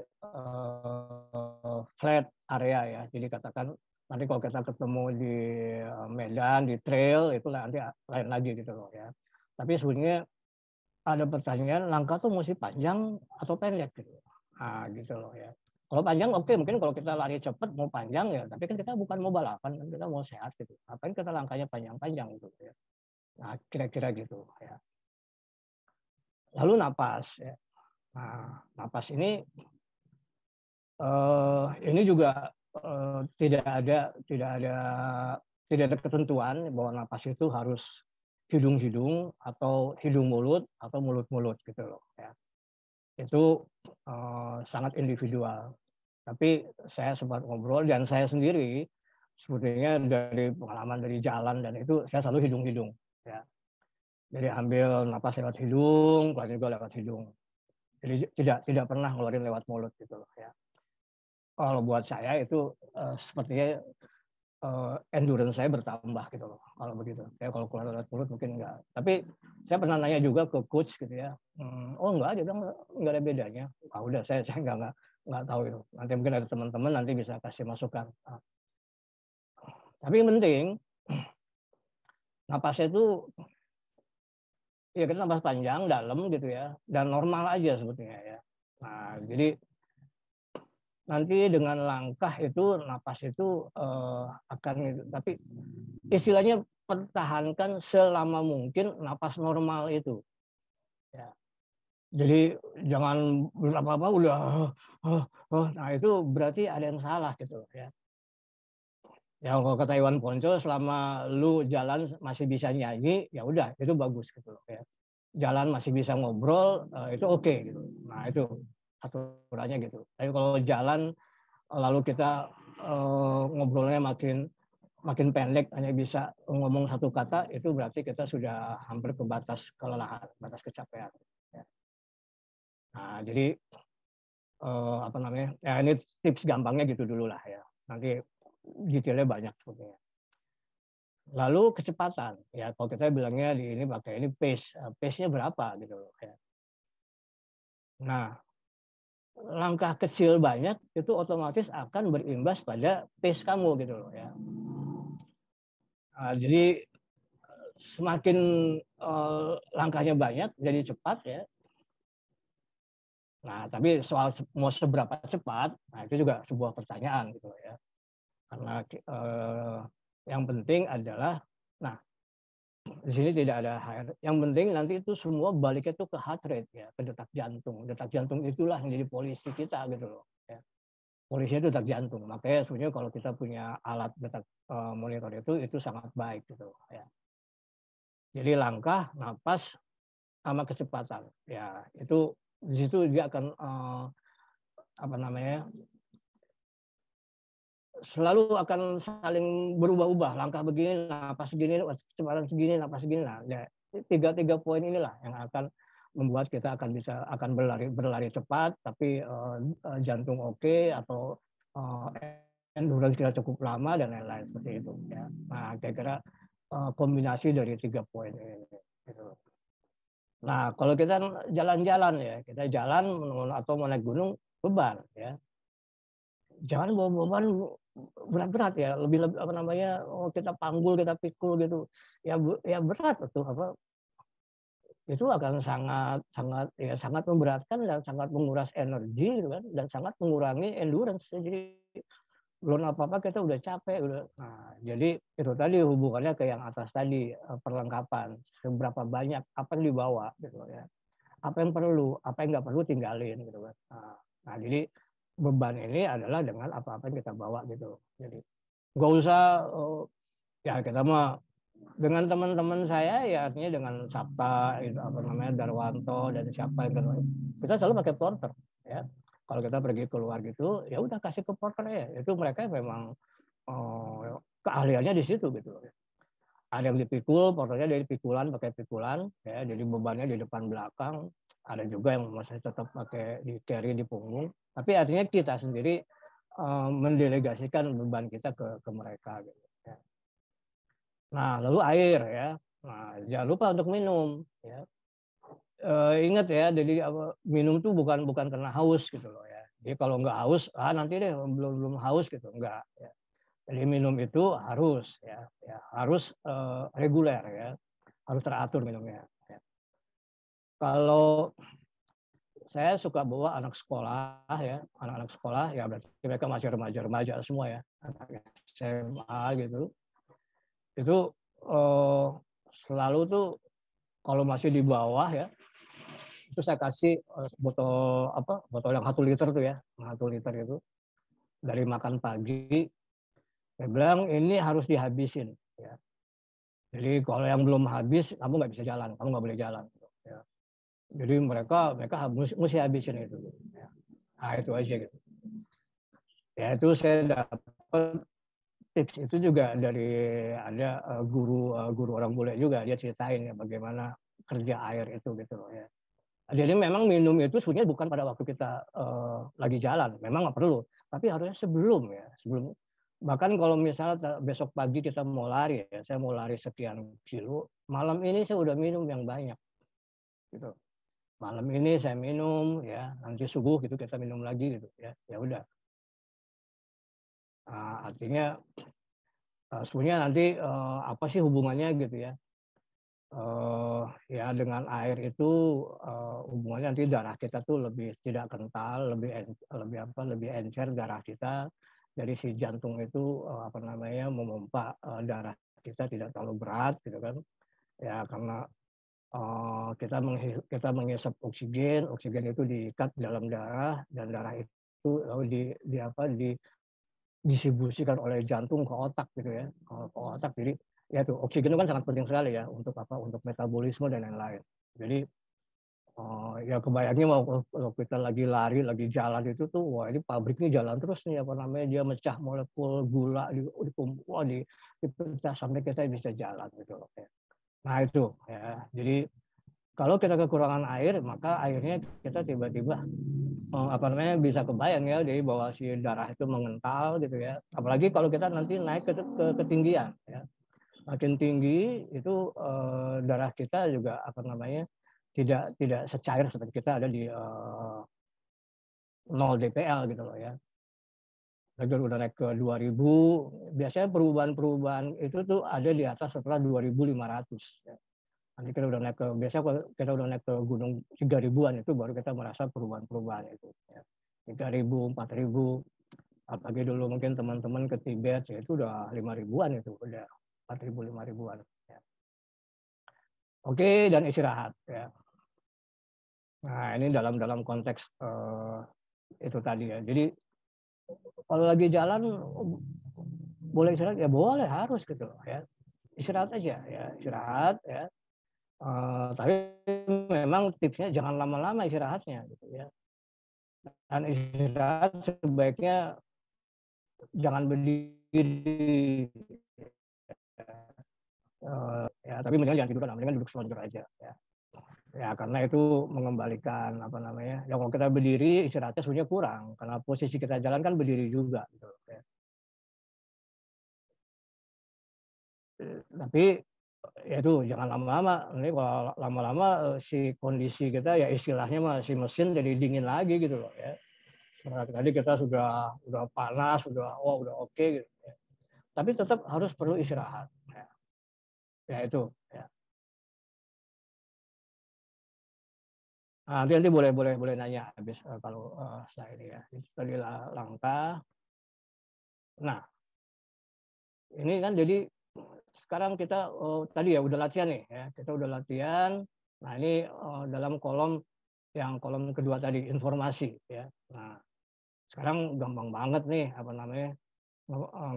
flat area ya. Jadi katakan nanti kalau kita ketemu di medan, di trail itu nanti lain lagi gitu loh ya. Tapi sebenarnya ada pertanyaan, langkah tuh mesti panjang atau pendek gitu. Nah, gitu loh ya. Kalau panjang oke, mungkin kalau kita lari cepat mau panjang ya, tapi kan kita bukan mau balapan, kan kita mau sehat gitu. Ngapain kita langkahnya panjang-panjang gitu ya. Nah, kira-kira gitu ya. Lalu napas ya. Nah, napas ini juga tidak ada ketentuan bahwa napas itu harus hidung-hidung atau hidung mulut atau mulut-mulut gitu loh ya. Itu sangat individual. Tapi saya sempat ngobrol dan saya sendiri sebetulnya dari pengalaman dari jalan dan itu saya selalu hidung-hidung ya. Jadi ambil napas lewat hidung, keluar juga lewat hidung. Jadi tidak pernah ngeluarin lewat mulut gitu loh ya. Kalau buat saya itu sepertinya endurance saya bertambah gitu loh kalau begitu. Ya kalau keluar lewat mulut mungkin enggak. Tapi saya pernah nanya juga ke coach gitu ya. Oh enggak, dia bilang enggak ada bedanya. Ah udah saya enggak tahu itu. Nanti mungkin ada teman-teman nanti bisa kasih masukan. Tapi yang penting napasnya itu ya kita napas panjang, dalam gitu ya, dan normal aja sebetulnya ya. Nah jadi nanti dengan langkah itu napas itu akan, tapi istilahnya pertahankan selama mungkin napas normal itu ya. Jadi jangan apa-apa udah nah itu berarti ada yang salah gitu ya. Ya kalau kata Iwan Ponco, selama lu jalan masih bisa nyanyi ya udah itu bagus gitu loh ya. Jalan masih bisa ngobrol itu oke gitu. Nah Nah itu aturannya gitu. Tapi kalau jalan lalu kita ngobrolnya makin pendek, hanya bisa ngomong satu kata, itu berarti kita sudah hampir ke batas kelelahan, batas kecapean. Ya. Nah jadi apa namanya? Ya ini tips gampangnya gitu dulu lah ya. Nanti detailnya banyak sebetulnya. Lalu kecepatan, ya kalau kita bilangnya di ini pakai ini pace-nya berapa gitu loh. Ya. Nah, langkah kecil banyak itu otomatis akan berimbas pada pace kamu gitu loh ya. Jadi semakin langkahnya banyak jadi cepat ya. Nah, tapi soal mau seberapa cepat, nah itu juga sebuah pertanyaan gitu loh ya. Karena yang penting adalah, nah di sini tidak ada HR. Yang penting nanti itu semua baliknya tuh ke heart rate ya, ke detak jantung. Detak jantung itulah yang jadi polisi kita gitu loh. Ya. Polisinya itu detak jantung. Makanya sebenarnya kalau kita punya alat detak monitor itu sangat baik gitu loh. Ya. Jadi langkah, napas, sama kecepatan. Ya itu di situ dia akan apa namanya? Selalu akan saling berubah-ubah, langkah begini, napas segini, kecepatan segini, napas segini. Nah, ya, tiga poin inilah yang akan membuat kita akan berlari cepat, tapi jantung oke, atau endurance kita cukup lama dan lain-lain seperti itu. Ya. Nah, kira-kira kombinasi dari 3 poin ini. Gitu. Nah, kalau kita jalan-jalan ya, kita jalan atau mau naik gunung, beban ya. Jangan bawa beban berat-berat ya, lebih apa namanya, kita panggul, kita pikul gitu, ya berat tuh apa, itu akan sangat memberatkan dan sangat menguras energi gitu kan, dan sangat mengurangi endurance. Jadi belum apa-apa kita udah capek udah. Nah, jadi itu tadi hubungannya ke yang atas tadi, perlengkapan, seberapa banyak apa yang dibawa gitu ya, apa yang perlu, apa yang nggak perlu tinggalin gitu kan. Nah jadi beban ini adalah dengan apa-apa yang kita bawa gitu. Jadi nggak usah ya kita mah dengan teman-teman saya ya, artinya dengan Sabta itu apa namanya, Darwanto dan siapa yang kita selalu pakai porter ya. Kalau kita pergi keluar gitu ya udah kasih ke porter ya. Itu mereka memang keahliannya di situ gitu. Ada yang dipikul, porternya dari pikulan, pakai pikulan ya, jadi bebannya di depan belakang. Ada juga yang masih tetap pakai di carry di punggung. Tapi artinya kita sendiri mendelegasikan beban kita ke mereka gitu. Ya. Nah, lalu air ya. Nah, jangan lupa untuk minum ya. Ingat ya, jadi minum tuh bukan karena haus gitu loh ya. Jadi kalau nggak haus, nanti deh belum haus gitu, enggak ya. Jadi minum itu harus ya harus reguler ya, harus teratur minumnya. Ya. Kalau saya suka bawa anak sekolah ya, anak-anak sekolah ya, berarti mereka masih remaja semua ya, anak SMA gitu. Itu selalu tuh kalau masih di bawah ya, itu saya kasih botol yang 1 liter tuh ya, 1 liter itu dari makan pagi. Saya bilang ini harus dihabisin ya. Jadi kalau yang belum habis, kamu nggak bisa jalan, kamu nggak boleh jalan. Ya. Jadi mereka mesti habisin itu. Ya. Nah itu aja gitu. Ya itu saya dapat tips itu juga dari ada guru orang bule juga, dia ceritain ya bagaimana kerja air itu gitu loh ya. Jadi memang minum itu sebenarnya bukan pada waktu kita lagi jalan, memang nggak perlu, tapi harusnya sebelum ya, sebelum. Bahkan kalau misalnya besok pagi kita mau lari ya, saya mau lari sekian kilo, malam ini saya udah minum yang banyak gitu. Malam ini saya minum ya, nanti subuh gitu kita minum lagi gitu ya, ya udah. Artinya sebenarnya nanti apa sih hubungannya gitu ya? Ya dengan air itu hubungannya nanti darah kita tuh lebih tidak kental, lebih encer darah kita. Dari si jantung itu apa namanya, memompa darah kita tidak terlalu berat gitu kan. Ya karena kita menghisap oksigen itu diikat dalam darah, dan darah itu lalu didistribusikan oleh jantung ke otak gitu ya, ke otak. Jadi ya tuh oksigen itu kan sangat penting sekali ya untuk metabolisme dan lain-lain. Jadi Ya kebayangnya mau kalau kita lagi lari, lagi jalan itu tuh, wah ini pabriknya jalan terus nih, apa namanya, dia mecah molekul gula dipecah sampai kita bisa jalan gitu loh. Nah itu ya. Jadi kalau kita kekurangan air, maka airnya kita tiba-tiba apa namanya bisa kebayang ya, jadi bahwa si darah itu mengental gitu ya. Apalagi kalau kita nanti naik ke ketinggian ya. Makin tinggi itu darah kita juga apa namanya tidak secair seperti kita ada di 0 dpl gitu loh ya. Lagi udah naik ke 2000, biasanya perubahan-perubahan itu tuh ada di atas setelah 2500 ya. Nanti kita udah naik ke, biasanya kalau kita udah naik ke gunung 3000-an itu baru kita merasa perubahan-perubahan itu ya. 3000, 4000, apalagi dulu mungkin teman-teman ke Tibet ya itu udah 5000-an itu, udah 4000, 5000-an ya. Oke, dan istirahat ya. Nah, ini dalam konteks itu tadi ya. Jadi kalau lagi jalan boleh istirahat ya, boleh, harus gitu ya. Istirahat aja ya, istirahat ya. Tapi memang tipsnya jangan lama-lama istirahatnya gitu ya. Dan istirahat sebaiknya jangan berdiri. Ya, tapi mendingan jangan tiduran, mendingan duduk selonjor aja ya. Ya karena itu mengembalikan apa namanya, ya kalau kita berdiri istirahatnya sebenarnya kurang karena posisi kita jalan kan berdiri juga gitu ya. Tapi ya itu jangan lama-lama, ini kalau lama-lama si kondisi kita ya istilahnya masih mesin jadi dingin lagi gitu loh ya. Nah, tadi kita sudah panas, udah oke gitu ya. Tapi tetap harus perlu istirahat ya, ya itu ya. Nah, nanti boleh nanya habis kalau setelah ini ya. Itu tadi langkah. Nah, ini kan jadi sekarang kita tadi ya udah latihan nih ya. Kita udah latihan. Nah, ini dalam kolom kedua tadi informasi ya. Nah, sekarang gampang banget nih apa namanya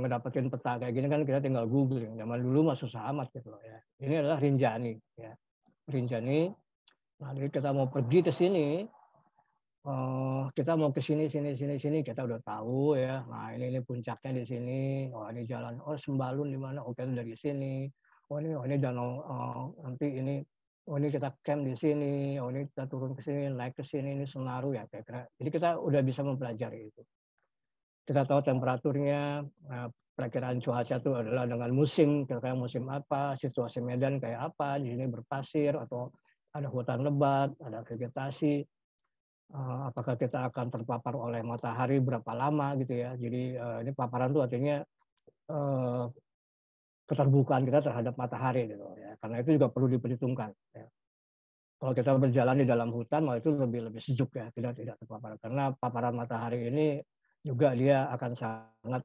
ngedapetin peta kayak gini kan kita tinggal googling. Zaman dulu mah susah amat gitu loh ya. Ini adalah Rinjani ya. Rinjani. Nah, jadi kita mau pergi ke sini, kita mau ke sini kita udah tahu ya. Nah ini puncaknya di sini. Oh ini jalan. Oh Sembalun di mana? Oke dari sini. Oh ini danau nanti ini. Oh ini kita camp di sini. Oh ini kita turun ke sini, naik ke sini. Ini Senaru ya kira-kira. Jadi kita udah bisa mempelajari itu. Kita tahu temperaturnya. Perakiraan cuaca itu adalah dengan musim. Kira-kira musim apa? Situasi medan kayak apa? Di sini berpasir atau ada hutan lebat, ada vegetasi. Apakah kita akan terpapar oleh matahari berapa lama gitu ya. Jadi ini paparan itu artinya keterbukaan kita terhadap matahari gitu ya. Karena itu juga perlu diperhitungkan ya. Kalau kita berjalan di dalam hutan malah itu lebih sejuk ya, tidak terpapar. Karena paparan matahari ini juga dia akan sangat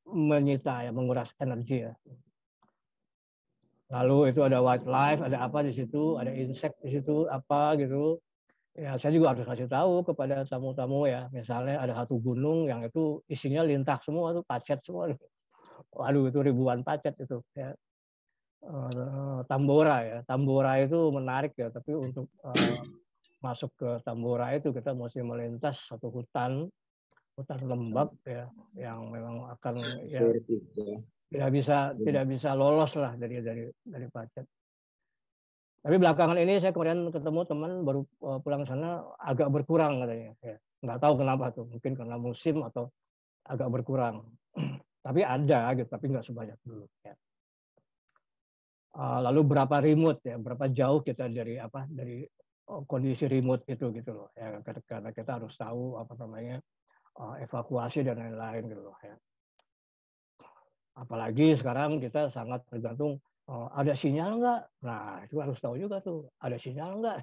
menyita ya, menguras energi ya. Lalu itu ada wildlife, ada apa di situ, ada insect di situ apa gitu. Ya, saya juga harus kasih tahu kepada tamu-tamu ya. Misalnya ada satu gunung yang itu isinya lintah semua, tuh pacet semua. Waduh, itu ribuan pacet itu. Ya. Tambora ya. Tambora itu menarik ya. Tapi untuk masuk ke Tambora itu kita mesti melintas satu hutan lembab ya, yang memang akan ya tidak bisa lolos lah dari pacet. Tapi belakangan ini saya kemarin ketemu teman baru pulang sana agak berkurang katanya. Ya, nggak tahu kenapa tuh, mungkin karena musim atau agak berkurang. Tapi ada gitu, tapi nggak sebanyak dulu. Ya. Lalu berapa remote ya, berapa jauh kita dari kondisi remote itu gitu loh. Ya, karena kita harus tahu apa namanya evakuasi dan lain-lain gitu loh. Ya. Apalagi sekarang kita sangat tergantung. Ada sinyal nggak? Nah, itu harus tahu juga tuh. Ada sinyal nggak?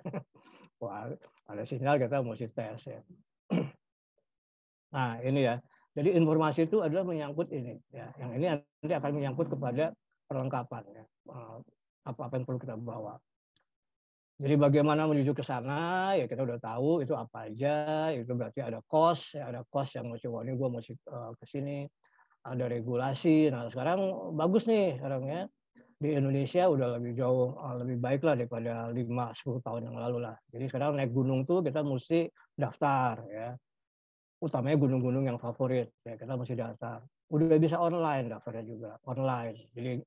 Wah, ada sinyal kita mesti tes ya. Nah, ini ya. Jadi informasi itu adalah menyangkut ini. Ya. Yang ini nanti akan menyangkut kepada perlengkapan. Ya. Apa yang perlu kita bawa. Jadi bagaimana menuju ke sana, ya kita udah tahu itu apa aja. Itu berarti ada cost, ya, ada cost yang mesti, wah ini gue mesti ke sini. Ada regulasi. Nah, sekarang bagus nih orangnya. di Indonesia udah lebih jauh lebih baik lah daripada 5-10 tahun yang lalu lah. Jadi sekarang naik gunung tuh kita mesti daftar ya. Utamanya gunung-gunung yang favorit ya kita mesti daftar. Udah bisa online daftarnya juga online. Jadi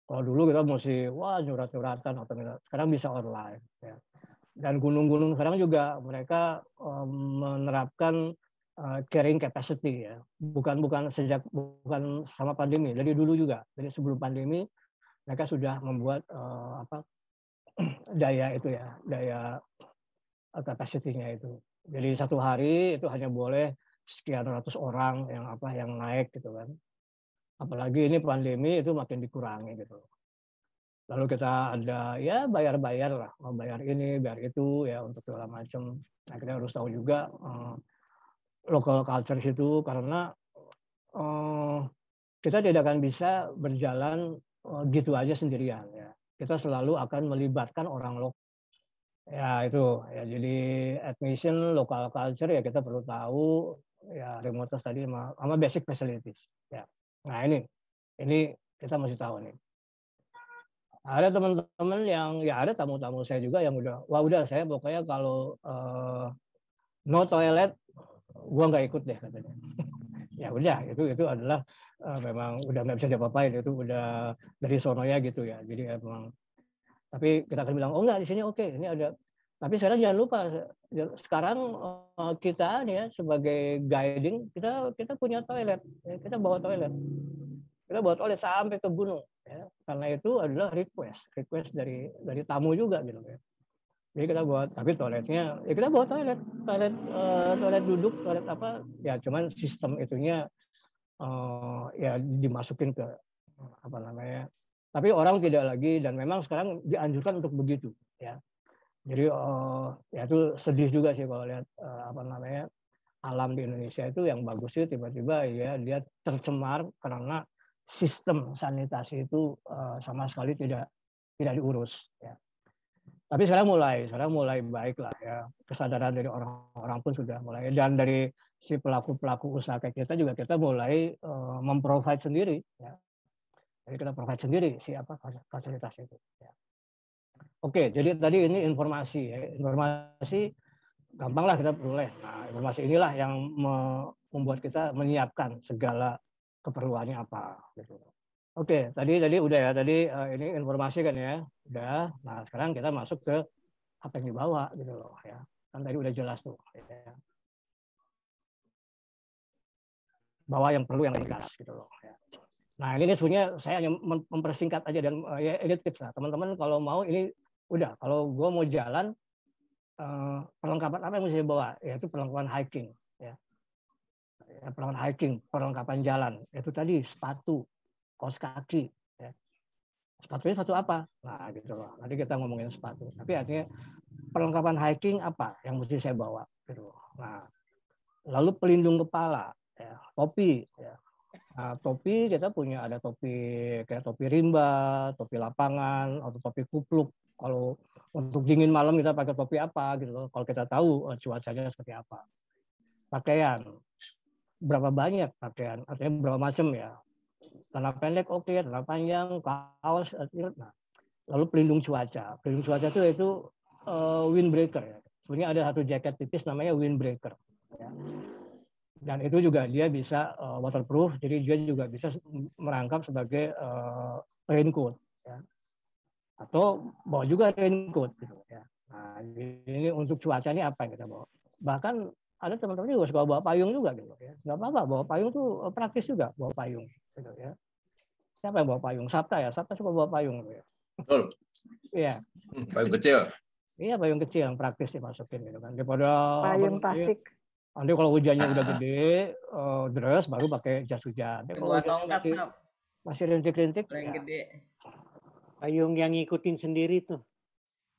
kalau dulu kita mesti nyurat-nyuratan atau sekarang bisa online ya. Dan gunung-gunung sekarang juga mereka menerapkan carrying capacity ya. Bukan sama pandemi, dari dulu juga. Jadi sebelum pandemi mereka sudah membuat daya capacity-nya itu. Jadi satu hari itu hanya boleh sekian ratus orang yang naik gitu kan. Apalagi ini pandemi itu makin dikurangi gitu. Lalu kita ada ya bayar-bayar lah, mau bayar ini, bayar itu ya untuk segala macam. Nah, kita harus tahu juga local culture itu karena kita tidak akan bisa berjalan gitu aja sendirian ya. Kita selalu akan melibatkan orang lokal. Ya itu ya jadi admission local culture ya kita perlu tahu ya remote test tadi sama basic facilities ya. Nah ini kita mesti tahu nih. Ada teman-teman yang ya ada tamu-tamu saya juga yang udah saya pokoknya kalau no toilet gua nggak ikut deh katanya. Ya udah itu adalah memang udah nggak bisa diapa-apain, itu udah dari sononya gitu ya. Jadi emang tapi kita akan bilang oh enggak di sini oke, ini ada. Tapi sekarang jangan lupa sekarang kita nih ya sebagai guiding kita punya toilet ya, kita bawa toilet sampai ke gunung ya. Karena itu adalah request dari tamu juga gitu ya. Jadi kita buat, tapi toiletnya ya kita bawa toilet duduk, toilet apa ya, cuman sistem itunya ya dimasukin ke apa namanya. Tapi orang tidak lagi, dan memang sekarang dianjurkan untuk begitu ya. Jadi ya itu sedih juga sih kalau lihat apa namanya alam di Indonesia itu yang bagus sih tiba-tiba ya dia tercemar karena sistem sanitasi itu sama sekali tidak diurus ya. Tapi sekarang mulai baik lah ya, kesadaran dari orang-orang pun sudah mulai, dan dari si pelaku usaha kayak kita juga kita mulai memprovide sendiri ya. Jadi kita provide sendiri siapa fasilitas itu ya. Oke, jadi tadi ini informasi ya. Informasi gampang lah kita peroleh. Nah, informasi inilah yang membuat kita menyiapkan segala keperluannya apa gitu. Oke, tadi udah ya, tadi ini informasi kan ya, udah. Nah, sekarang kita masuk ke apa yang dibawa gitu loh ya. Kan tadi udah jelas tuh ya. Bawa yang perlu, yang jelas gitu loh ya. Nah, ini sebenarnya saya hanya mempersingkat aja, dan ya ini tips lah. Teman-teman kalau mau ini udah, kalau gue mau jalan perlengkapan apa yang mesti bawa? Yaitu perlengkapan hiking ya. Perlengkapan jalan. Itu tadi sepatu, kaos kaki ya. Sepatunya sepatu apa? Nah, gitu loh. Nanti kita ngomongin sepatu. Tapi artinya perlengkapan hiking apa yang mesti saya bawa gitu loh. Nah, lalu pelindung kepala ya, topi ya. Nah, topi kita punya, ada topi kayak topi rimba, topi lapangan, atau topi kupluk. Kalau untuk dingin malam kita pakai topi apa gitu loh. Kalau kita tahu cuacanya seperti apa. Pakaian, berapa banyak pakaian, artinya berapa macam ya. Celana pendek oke, celana panjang, kaos, nah. Lalu pelindung cuaca. Pelindung cuaca itu windbreaker ya. Sebenarnya ada satu jaket tipis namanya windbreaker. Ya. Dan itu juga dia bisa waterproof, jadi dia juga bisa merangkap sebagai raincoat ya. Atau bawa juga raincoat gitu ya. Nah, ini untuk cuaca ini apa yang kita bawa. Bahkan ada teman-teman juga suka bawa payung juga gitu ya. Nggak apa-apa, bawa payung tuh praktis juga, bawa payung gitu ya. Siapa yang bawa payung? Sabta suka bawa payung gitu ya. Betul. Iya. Payung kecil. Iya, payung kecil yang praktis dimasukin gitu kan. Daripada payung tasik. Nanti kalau hujannya udah gede, deras baru pakai jas hujan. Kalau tongkat masih rintik-rintik. Paling ya. gede. Payung yang ngikutin sendiri tuh.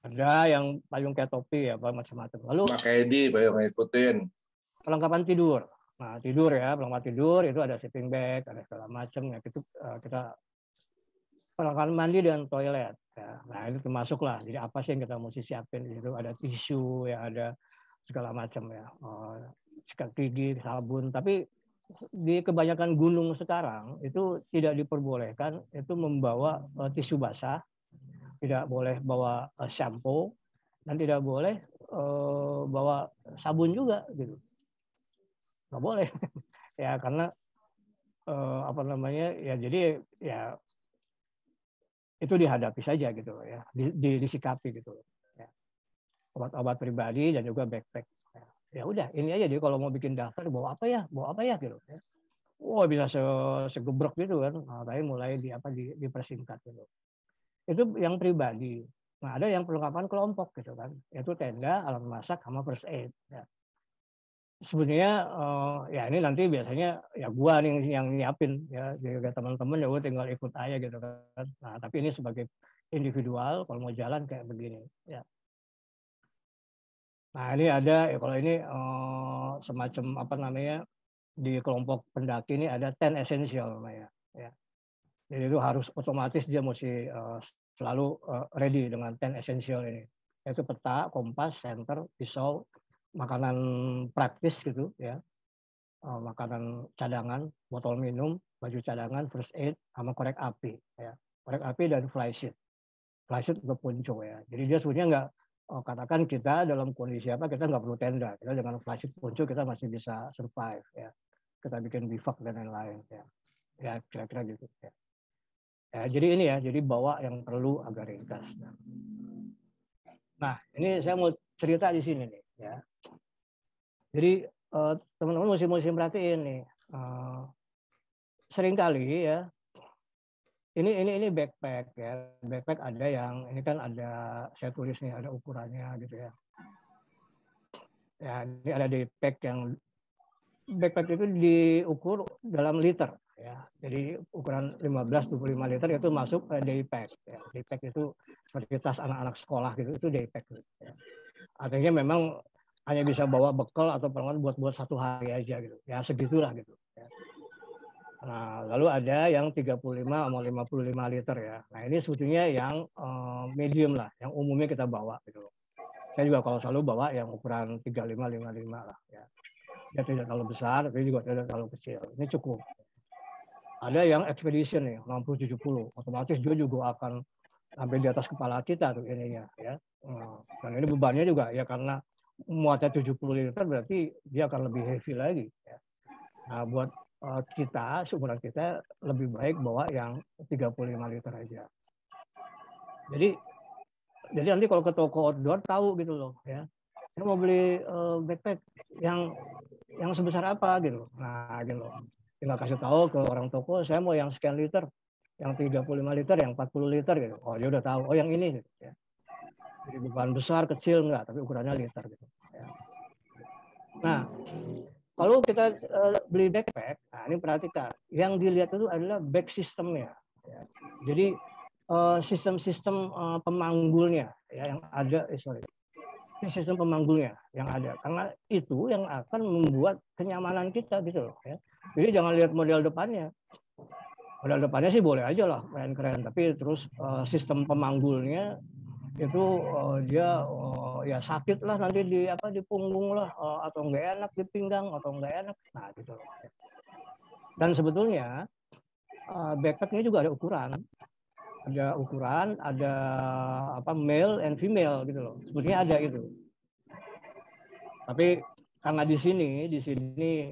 Ada yang payung kayak topi ya, macam-macam. Lalu pakai payung ngikutin. Perlengkapan tidur. Nah, perlengkapan tidur itu ada sleeping bag, ada segala macam ya. Itu kita perlengkapan mandi dan toilet. Ya. Nah, itu termasuk lah. Jadi apa sih yang kita mesti siapin? Itu ada tisu, ya ada segala macam ya. Sikat gigi, sabun. Tapi di kebanyakan gunung sekarang itu tidak diperbolehkan itu membawa tisu basah, tidak boleh bawa shampoo, dan tidak boleh bawa sabun juga gitu, nggak boleh. Ya karena apa namanya ya, jadi ya itu dihadapi saja gitu loh ya, disikapi gitu loh ya. Obat-obat pribadi dan juga backpack ya udah ini aja. Jadi kalau mau bikin daftar bawa apa ya gitu ya. Wah bisa segebrek gitu kan. Nah, tapi mulai dipersingkat gitu. Itu yang pribadi. Nah ada yang perlengkapan kelompok gitu kan, yaitu tenda, alat masak, sama first aid ya. Sebenarnya ya ini nanti biasanya ya gua nih yang nyiapin ya, juga teman-teman ya gua tinggal ikut aja gitu kan. Nah tapi ini sebagai individual kalau mau jalan kayak begini ya. Nah ini ada ya, kalau ini semacam apa namanya, di kelompok pendaki ini ada 10 essential namanya ya. Jadi itu harus otomatis dia mesti selalu ready dengan 10 essential ini, yaitu peta, kompas, senter, pisau, makanan praktis gitu ya, makanan cadangan, botol minum, baju cadangan, first aid, sama korek api ya. Korek api dan flysheet. Flysheet untuk punco ya. Jadi dia sebenarnya nggak, katakan kita dalam kondisi apa, kita nggak perlu tenda, kita dengan flysheet punco kita masih bisa survive ya. Kita bikin bivak dan lain-lain ya. Ya kira-kira gitu ya. Ya, jadi ini ya, jadi bawa yang perlu agak ringkas. Nah, ini saya mau cerita di sini nih ya. Jadi teman-teman mesti perhatiin nih. Seringkali ya, ini backpack ya. Backpack ada yang ini kan ada, saya tulis nih ada ukurannya gitu ya. Ya, ini ada di pack yang backpack itu diukur dalam liter ya. Jadi ukuran 15-25 liter itu masuk day pack ya. Day pack itu seperti tas anak-anak sekolah gitu, itu day pack gitu, ya. Artinya memang hanya bisa bawa bekal atau perlengkapan buat satu hari aja gitu. Ya segitulah gitu ya. Nah, lalu ada yang 35 sama 55 liter ya. Nah, ini sebetulnya yang medium lah, yang umumnya kita bawa gitu. Saya juga kalau selalu bawa yang ukuran 35-55 lah ya. Dia tidak terlalu besar, tapi juga tidak terlalu kecil. Ini cukup. Ada yang expedition nih, 60-70. Otomatis dia juga akan sampai di atas kepala kita tuh ininya ya. Dan ini bebannya juga ya, karena muatnya 70 liter berarti dia akan lebih heavy lagi ya. Nah, buat kita, seumuran kita lebih baik bawa yang 35 liter aja. Jadi nanti kalau ke toko outdoor tahu gitu loh ya. Saya mau beli backpack yang sebesar apa gitu. Nah, gitu. Tinggal kasih tahu ke orang toko, saya mau yang sekian liter, yang 35 liter, yang 40 liter gitu. Oh, dia udah tahu. Oh, yang ini gitu ya. Jadi beban besar, kecil enggak, tapi ukurannya liter gitu ya. Nah, kalau kita beli backpack, nah ini perhatikan, yang dilihat itu adalah back systemnya ya. Jadi sistem-sistem pemanggulnya ya yang ada, ini sistem pemanggulnya yang ada, karena itu yang akan membuat kenyamanan kita gitu loh ya. Jadi jangan lihat model depannya. Model depannya sih boleh aja lah, keren-keren, tapi terus sistem pemanggulnya itu dia ya sakit lah nanti di punggung lah, atau nggak enak di pinggang, atau nggak enak. Nah gitu loh. Dan sebetulnya backpack ini juga ada ukuran. Ada male and female gitu loh. Sebetulnya ada itu. Tapi karena di sini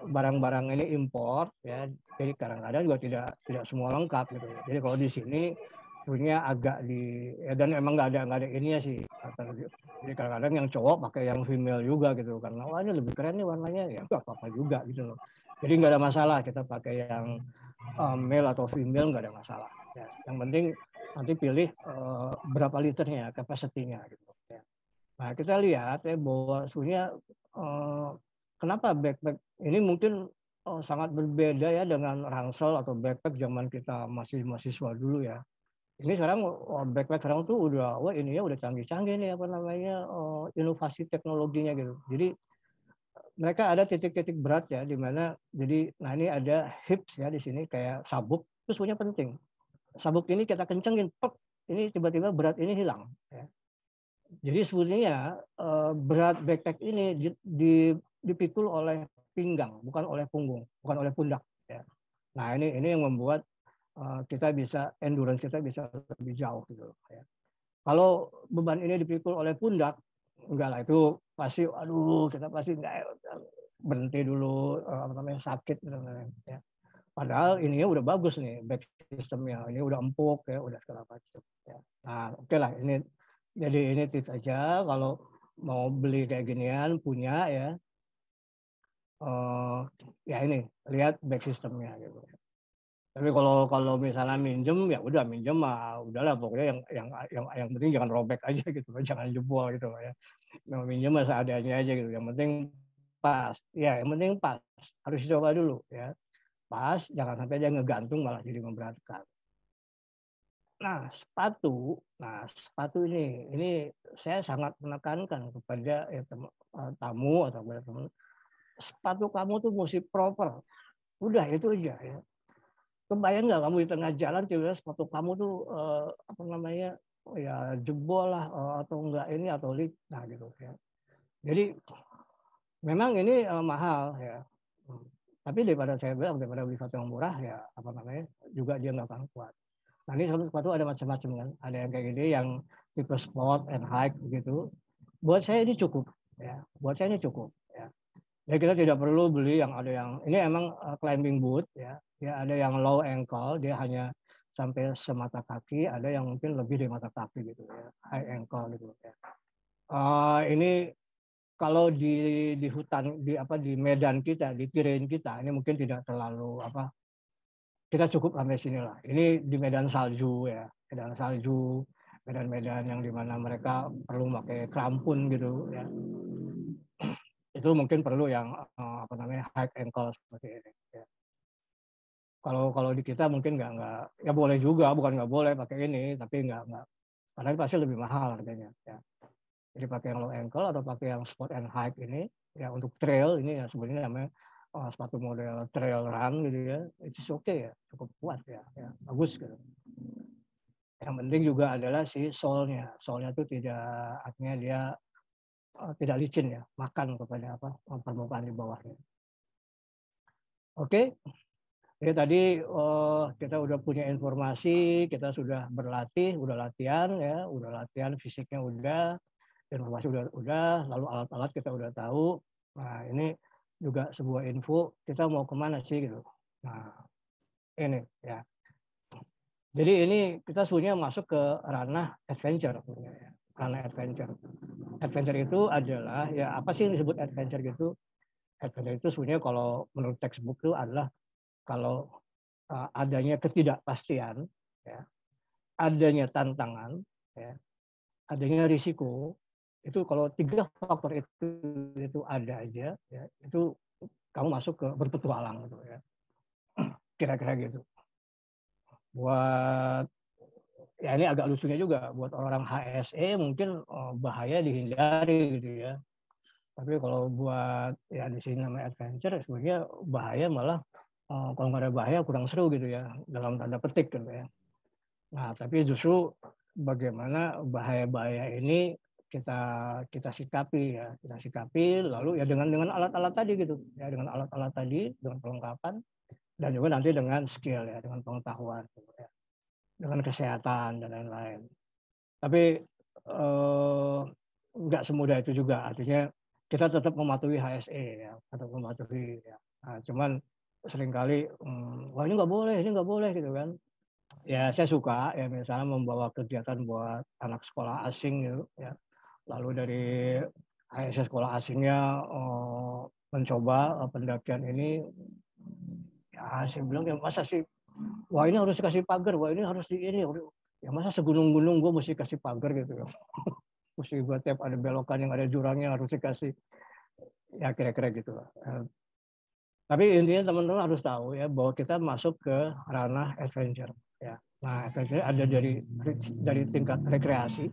barang-barang ini import ya, jadi kadang-kadang juga tidak semua lengkap gitu. Jadi kalau di sini punya agak dan emang nggak ada ininya sih. Jadi kadang-kadang yang cowok pakai yang female juga gitu, karena wah ini lebih keren nih warnanya, ya nggak apa-apa juga gitu loh. Jadi nggak ada masalah kita pakai yang male atau female, nggak ada masalah. Ya, yang penting nanti pilih berapa liternya, kapasitinya gitu. Ya. Nah kita lihat ya bahwa sebenarnya kenapa backpack ini mungkin sangat berbeda ya dengan ransel atau backpack zaman kita masih mahasiswa dulu ya. Ini sekarang backpack sekarang tuh udah udah canggih-canggih nih inovasi teknologinya gitu. Jadi mereka ada titik-titik berat ya di mana nah ini ada hips ya di sini kayak sabuk, itu sebenarnya penting. Sabuk ini kita kencengin, ini tiba-tiba berat ini hilang ya. Jadi sebetulnya berat backpack ini dipikul oleh pinggang, bukan oleh punggung, bukan oleh pundak. Ya. Nah ini yang membuat kita bisa endurance kita bisa lebih jauh gitu. Ya. Kalau beban ini dipikul oleh pundak, enggak lah itu pasti, aduh kita pasti enggak berhenti dulu, sakit gitu. Ya. Padahal ininya udah bagus nih back systemnya, ini udah empuk ya, udah segala macam. Ya. Nah oke lah ini, jadi ini tips aja kalau mau beli kayak ginian punya ya, ya ini lihat back systemnya gitu. Tapi kalau misalnya minjem ya udah minjem mah udahlah pokoknya yang penting jangan robek aja gitu, jangan jebol gitu ya. Mau minjem mah seadanya aja gitu. Yang penting pas, ya yang penting pas. Harus coba dulu ya. Pas, jangan sampai dia ngegantung malah jadi memberatkan. Nah sepatu ini saya sangat menekankan kepada tamu atau kepada teman, sepatu kamu tuh mesti proper. Udah itu aja ya. Kebayang nggak kamu di tengah jalan tiba-tiba sepatu kamu tuh ya jebol lah atau enggak ini atau leak, nah gitu ya. Jadi memang ini mahal ya. Tapi daripada saya bilang daripada beli sepatu yang murah ya juga dia nggak akan kuat. Nah ini sepatu ada macam-macam kan. Ada yang kayak gini yang tipe sport and hike begitu. Buat saya ini cukup ya. Buat saya ini cukup ya. Jadi kita tidak perlu beli yang ada yang ini emang climbing boot ya. Ya ada yang low ankle, dia hanya sampai semata kaki, ada yang mungkin lebih dari mata kaki gitu ya, high ankle gitu ya. Ini kalau di hutan di medan kita, di terrain kita, ini mungkin tidak terlalu kita cukup sampai sini lah. Ini di medan salju ya, medan salju, medan-medan yang dimana mereka perlu pakai krampun gitu ya. Itu mungkin perlu yang high ankle seperti ini. Ya. Kalau di kita mungkin nggak ya boleh juga, bukan nggak boleh pakai ini, tapi nggak karena pasti lebih mahal harganya. Ya. Jadi pakai yang low ankle atau pakai yang sport and hike ini ya untuk trail ini ya sebenarnya namanya sepatu model trail run gitu ya, itu oke ya, cukup kuat ya, bagus gitu. Yang penting juga adalah si sole-nya itu tidak artinya dia tidak licin ya, makan kepada permukaan di bawahnya. Oke. Jadi tadi kita udah punya informasi, kita sudah berlatih, udah latihan fisiknya udah, informasi udah, lalu alat-alat kita udah tahu. Nah ini juga sebuah info kita mau kemana sih gitu. Nah ini ya. Jadi ini kita sebenarnya masuk ke ranah adventure, ranah adventure. Adventure itu adalah ya apa sih yang disebut adventure gitu? Adventure itu sebenarnya kalau menurut textbook itu adalah kalau adanya ketidakpastian, ya, adanya tantangan, ya, adanya risiko, itu kalau 3 faktor itu ada aja, ya, itu kamu masuk ke berpetualang gitu ya, kira-kira gitu. Buat ya ini agak lucunya juga buat orang HSE mungkin bahaya dihindari gitu ya. Tapi kalau buat ya di sini namanya adventure sebenarnya bahaya malah kalau nggak ada bahaya kurang seru gitu ya dalam tanda petik gitu ya. Nah tapi justru bagaimana bahaya-bahaya ini kita sikapi ya, kita sikapi lalu ya dengan alat-alat tadi gitu ya, dengan alat-alat tadi, dengan perlengkapan dan juga nanti dengan skill ya, dengan pengetahuan gitu ya, dengan kesehatan dan lain-lain. Tapi nggak semudah itu juga, artinya kita tetap mematuhi HSE ya, tetap mematuhi ya. Nah, cuman seringkali wah ini nggak boleh gitu kan. Ya saya suka ya misalnya membawa kegiatan buat anak sekolah asing gitu ya. Lalu dari HSE sekolah asingnya mencoba pendakian ini, ya saya bilang ya masa sih, wah ini harus dikasih pagar, wah ini harus di ini, ya masa segunung-gunung gue mesti kasih pagar gitu ya. Mesti buat tiap ada belokan yang ada jurangnya harus dikasih, ya kira-kira gitu lah. Tapi intinya teman-teman harus tahu ya bahwa kita masuk ke ranah adventure ya. Nah, adventure ada dari tingkat rekreasi.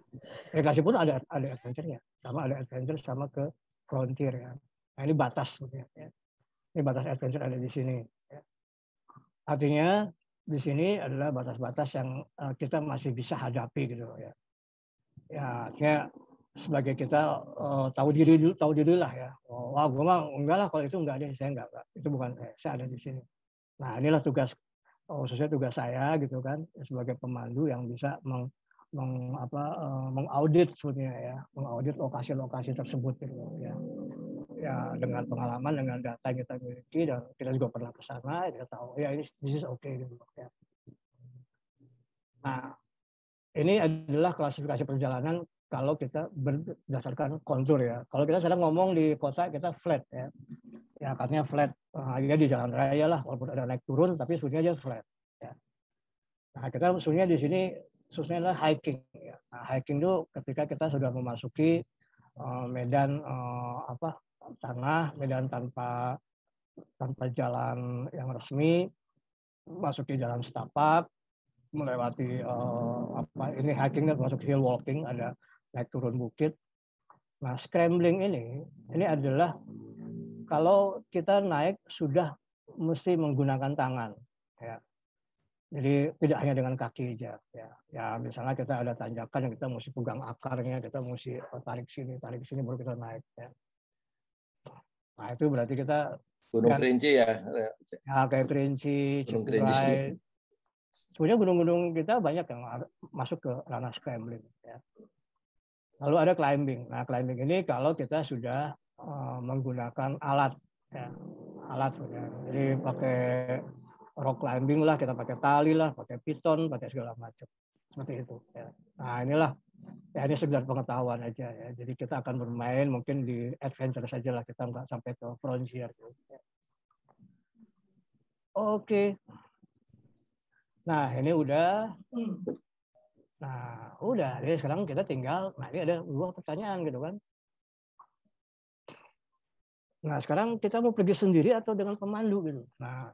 Rekreasi pun ada adventure-nya. Sama ada adventure sama ke frontier ya. Nah, ini batas ya. Ini batas adventure ada di sini ya. Artinya di sini adalah batas-batas yang kita masih bisa hadapi gitu ya. Ya, artinya sebagai kita tahu diri lah ya. Wah, gue mah enggak lah kalau itu enggak ada, saya enggak. Itu bukan saya ada di sini. Nah, inilah tugas khususnya tugas saya gitu kan sebagai pemandu yang bisa mengaudit sebetulnya ya, mengaudit lokasi-lokasi tersebut gitu ya. Ya dengan pengalaman, dengan data yang kita miliki dan kita juga pernah ke sana, kita tahu ya ini this is okay gitu ya. Nah, ini adalah klasifikasi perjalanan kalau kita berdasarkan kontur ya. Kalau kita sedang ngomong di kota kita flat ya. Ya katanya flat. Ya di jalan raya lah walaupun ada naik turun tapi sebenarnya aja flat ya. Nah, kita sebenarnya di sini khususnya adalah hiking ya. Nah, hiking itu ketika kita sudah memasuki medan tanah, medan tanpa jalan yang resmi, masuki jalan setapak, melewati ini hiking termasuk hill walking, ada naik turun bukit. Nah, scrambling ini adalah kalau kita naik sudah mesti menggunakan tangan ya. Jadi tidak hanya dengan kaki aja ya. Ya misalnya kita ada tanjakan yang kita mesti pegang akarnya, kita mesti tarik sini baru kita naik ya. Nah, itu berarti kita Gunung Kerinci ya. Ya kayak Kerinci, Gunung Cikuray. Kerinci. Sebenarnya gunung-gunung kita banyak yang masuk ke ranah scrambling ya. Lalu ada climbing. Nah, climbing ini kalau kita sudah menggunakan alat ya. Alat ya. Jadi pakai rock climbing lah, kita pakai tali lah, pakai piton, pakai segala macam. Seperti itu ya. Nah, inilah ya ini sekedar pengetahuan aja ya. Jadi kita akan bermain mungkin di adventure saja lah, kita nggak sampai ke frontier gitu. Ya. Oke. Nah, ini udah. Nah, udah. Jadi sekarang kita tinggal, nah ini ada 2 pertanyaan gitu kan. Nah, sekarang kita mau pergi sendiri atau dengan pemandu gitu. Nah,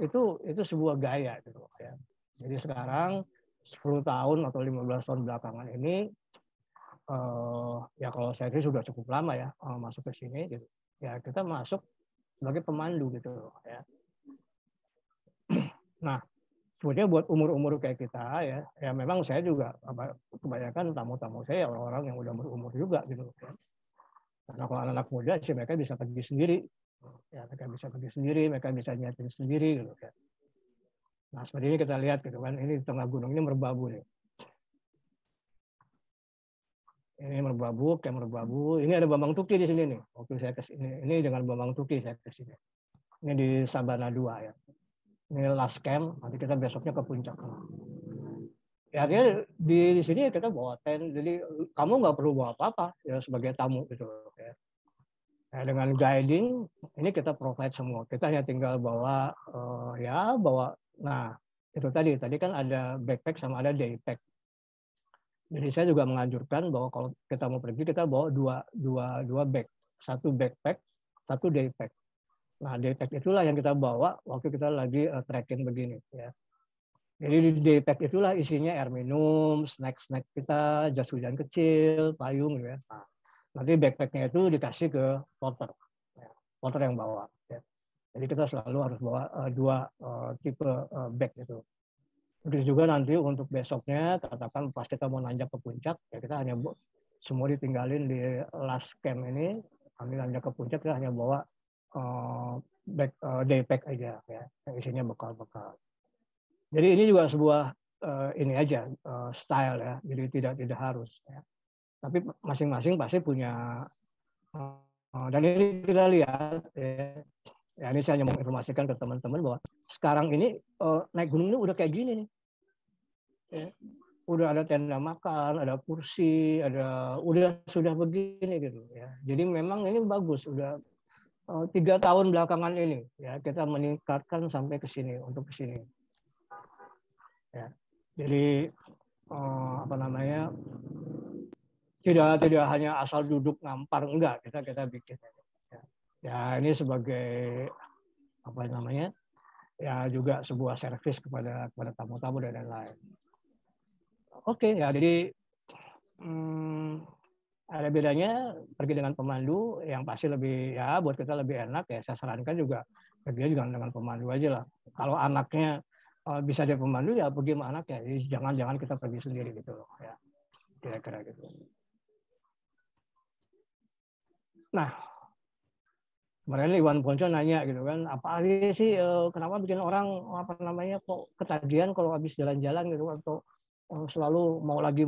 itu sebuah gaya gitu ya. Jadi sekarang 10 tahun atau 15 tahun belakangan ini ya kalau saya sudah cukup lama ya masuk ke sini gitu. Ya kita masuk sebagai pemandu gitu ya. Nah, sebetulnya buat umur-umur kayak kita ya memang saya juga kebanyakan tamu-tamu saya orang-orang yang udah berumur juga gitu ya. Karena kalau anak-anak muda sih mereka bisa pergi sendiri. Ya, mereka bisa pergi sendiri, mereka bisa nyiapin sendiri gitu ya. Nah, seperti ini kita lihat gitu kan, ini di tengah gunung ini merbabu nih. Ini merbabu, kayak merbabu. Ini ada Bambang Tuki di sini nih. Waktu saya ke sini, ini dengan Bambang Tuki saya ke sini. Ini di Sabana 2 ya. Ini last camp, nanti kita besoknya ke puncak. Ya artinya di sini kita bawa tent, jadi kamu nggak perlu bawa apa-apa ya sebagai tamu gitu ya. Nah, dengan guiding ini kita provide semua. Kita hanya tinggal bawa Nah, itu tadi kan ada backpack sama ada daypack. Jadi saya juga menganjurkan bahwa kalau kita mau pergi kita bawa dua bag, 1 backpack, 1 daypack. Nah, daypack itulah yang kita bawa waktu kita lagi trekking begini ya. Jadi di daypack itulah isinya air minum, snack kita, jas hujan kecil, payung ya. Nah, nanti backpacknya itu dikasih ke porter, ya. Porter yang bawa. Ya. Jadi kita selalu harus bawa 2 tipe bag itu. Begitu juga nanti untuk besoknya, katakan pas kita mau nanjak ke puncak, ya kita hanya semua ditinggalin di last camp ini, kami nanjak ke puncak kita hanya bawa daypack aja, ya, yang isinya bekal-bekal. Jadi ini juga sebuah ini aja style ya, jadi tidak harus. Ya. Tapi masing-masing pasti punya. Dan ini kita lihat ya ini saya hanya menginformasikan ke teman-teman bahwa sekarang ini naik gunung ini udah kayak gini nih. Ya. Udah ada tenda makan, ada kursi, sudah begini gitu ya. Jadi memang ini bagus, udah 3 tahun belakangan ini ya kita meningkatkan sampai ke sini untuk ke sini. Ya. Jadi tidak hanya asal duduk ngampar, enggak, kita bikin. Ya ini sebagai ya juga sebuah servis kepada tamu-tamu dan lain-lain. Oke ya, jadi ada bedanya pergi dengan pemandu yang pasti lebih ya buat kita lebih enak ya. Saya sarankan juga pergi juga dengan pemandu aja lah. Kalau anaknya bisa jadi pemandu ya pergi sama anaknya. Jadi jangan kita pergi sendiri gitu loh ya. Kira-kira gitu. Nah, kemarin Iwan Ponco nanya gitu kan, apa aja sih kenapa bikin orang apa namanya kok ketagihan kalau habis jalan-jalan gitu atau selalu mau lagi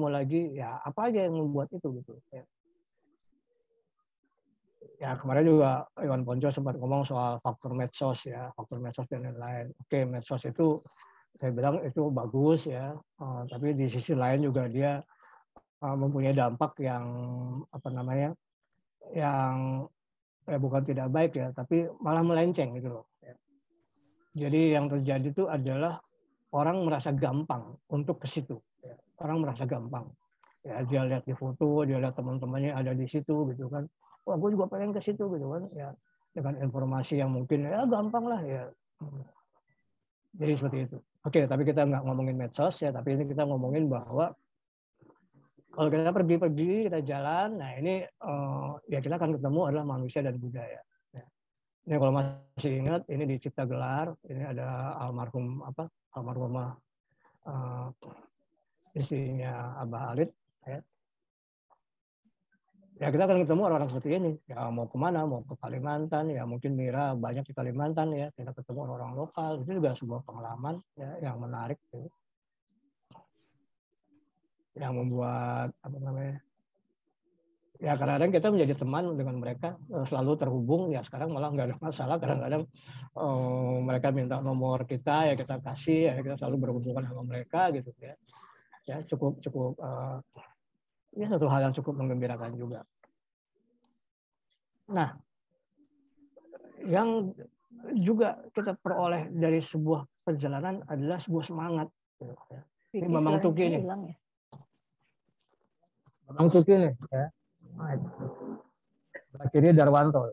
ya apa aja yang membuat itu gitu ya. Ya kemarin juga Iwan Ponco sempat ngomong soal faktor medsos ya, faktor medsos dan lain-lain. Oke, medsos itu saya bilang itu bagus ya, tapi di sisi lain juga dia mempunyai dampak yang apa namanya, yang bukan tidak baik ya, tapi malah melenceng gitu loh. Ya. Jadi yang terjadi itu adalah orang merasa gampang untuk ke situ. Ya. Orang merasa gampang. Ya, dia lihat di foto, dia lihat teman-temannya ada di situ gitu kan. Wah, gue juga pengen ke situ gitu kan. Ya, dengan informasi yang mungkin ya gampang lah ya. Jadi seperti itu. Oke, tapi kita nggak ngomongin medsos ya, tapi ini kita ngomongin bahwa kalau kita pergi-pergi, kita jalan, nah ini ya kita akan ketemu adalah manusia dan budaya. Ya. Ini kalau masih ingat, ini di Cipta Gelar, ini ada almarhumah istrinya Abah Alid. Ya kita akan ketemu orang-orang seperti ini. Ya mau kemana, mau ke Kalimantan, ya mungkin Mira banyak di Kalimantan ya, kita ketemu orang-orang lokal, itu juga sebuah pengalaman ya, yang menarik. Ya. Yang membuat apa namanya? Ya kadang-kadang kita menjadi teman dengan mereka, selalu terhubung. Ya sekarang malah nggak ada masalah. Kadang-kadang mereka minta nomor kita, ya kita kasih, ya kita selalu berhubungan sama mereka gitu ya. Ya cukup ini satu hal yang cukup menggembirakan juga. Nah, yang juga kita peroleh dari sebuah perjalanan adalah sebuah semangat. Ini Bambang Tuki nih. Bambang Tuki nih. Ya. Nah, kiri Darwanto.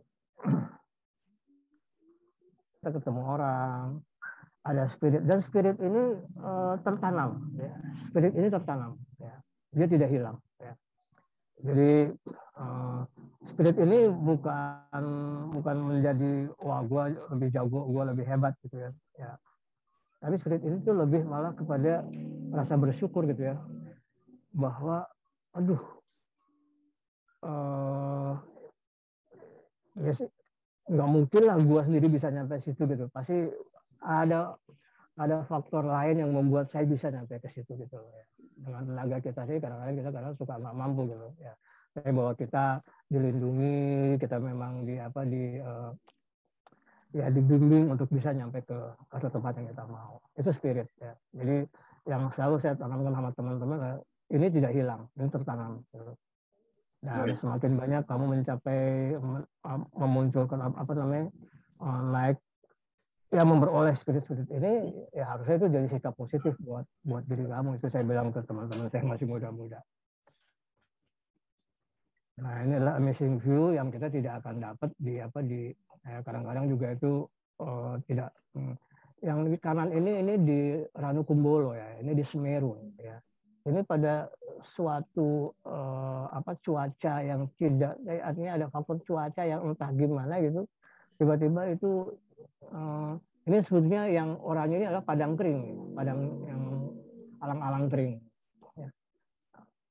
Kita ketemu orang, ada spirit, dan spirit ini tertanam. Ya. Spirit ini tertanam. Ya. Dia tidak hilang. Ya. Jadi spirit ini bukan menjadi wah gue lebih jago, gue lebih hebat gitu ya. Ya. Tapi spirit ini tuh lebih malah kepada rasa bersyukur gitu ya, bahwa aduh ya sih nggak mungkin lah gue sendiri bisa nyampe situ gitu. Pasti ada faktor lain yang membuat saya bisa nyampe ke situ gitu ya. Dengan tenaga kita sih kadang-kadang suka nggak mampu gitu ya. Tapi bahwa kita dilindungi, kita memang dibimbing untuk bisa nyampe ke satu tempat yang kita mau. Itu spirit ya. Jadi yang selalu saya tanamkan sama teman-teman, ini tidak hilang, ini tertanam. Dan semakin banyak kamu mencapai memunculkan naik ya, memperoleh spirit ini, ya harusnya itu jadi sikap positif buat diri kamu. Itu saya bilang ke teman-teman saya yang masih muda-muda. Nah, ini adalah amazing view yang kita tidak akan dapat di kadang-kadang juga itu tidak. Yang di kanan ini di Ranukumbolo ya, ini di Semeru ya. Ini pada suatu cuaca yang tidak, artinya ada faktor cuaca yang entah gimana gitu, tiba-tiba itu ini sebetulnya yang oranye ini adalah padang kering, padang yang alang-alang kering. Ya.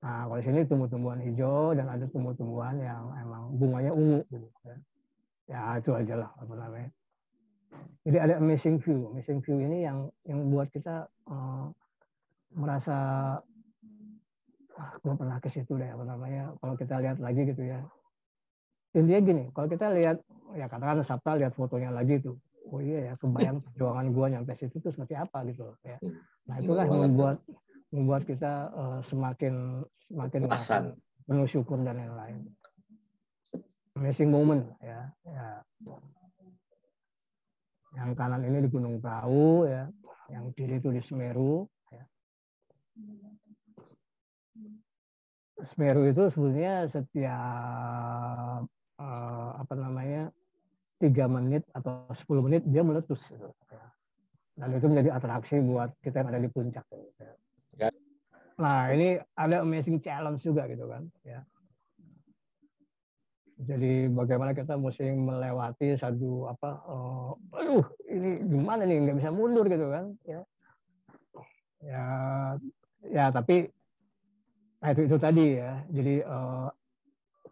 Nah, kalau di sini tumbuh-tumbuhan hijau dan ada tumbuh-tumbuhan yang emang bunganya ungu. Gitu. Ya itu aja lah apa namanya. Jadi ada amazing view. Amazing view ini yang buat kita merasa gue pernah ke situ deh apa namanya. Kalau kita lihat lagi gitu ya. Intinya gini, kalau kita lihat ya katakan Sabta lihat fotonya lagi tuh. Oh iya ya, kebayang perjuangan gue nyampe situ tuh seperti apa gitu ya. Nah itulah yang membuat kita semakin penuh syukur dan lain-lain. Amazing moment ya. Yang kanan ini di Gunung Prau ya, yang kiri itu di Semeru. Ya. Semeru itu sebetulnya setiap 3 menit atau 10 menit dia meletus. Gitu. Ya. Dan itu menjadi atraksi buat kita yang ada di puncak. Ya. Nah ini ada amazing challenge juga gitu kan. Ya. Jadi bagaimana kita mesti melewati satu ini gimana nih nggak bisa mundur gitu kan ya tapi nah itu tadi ya, jadi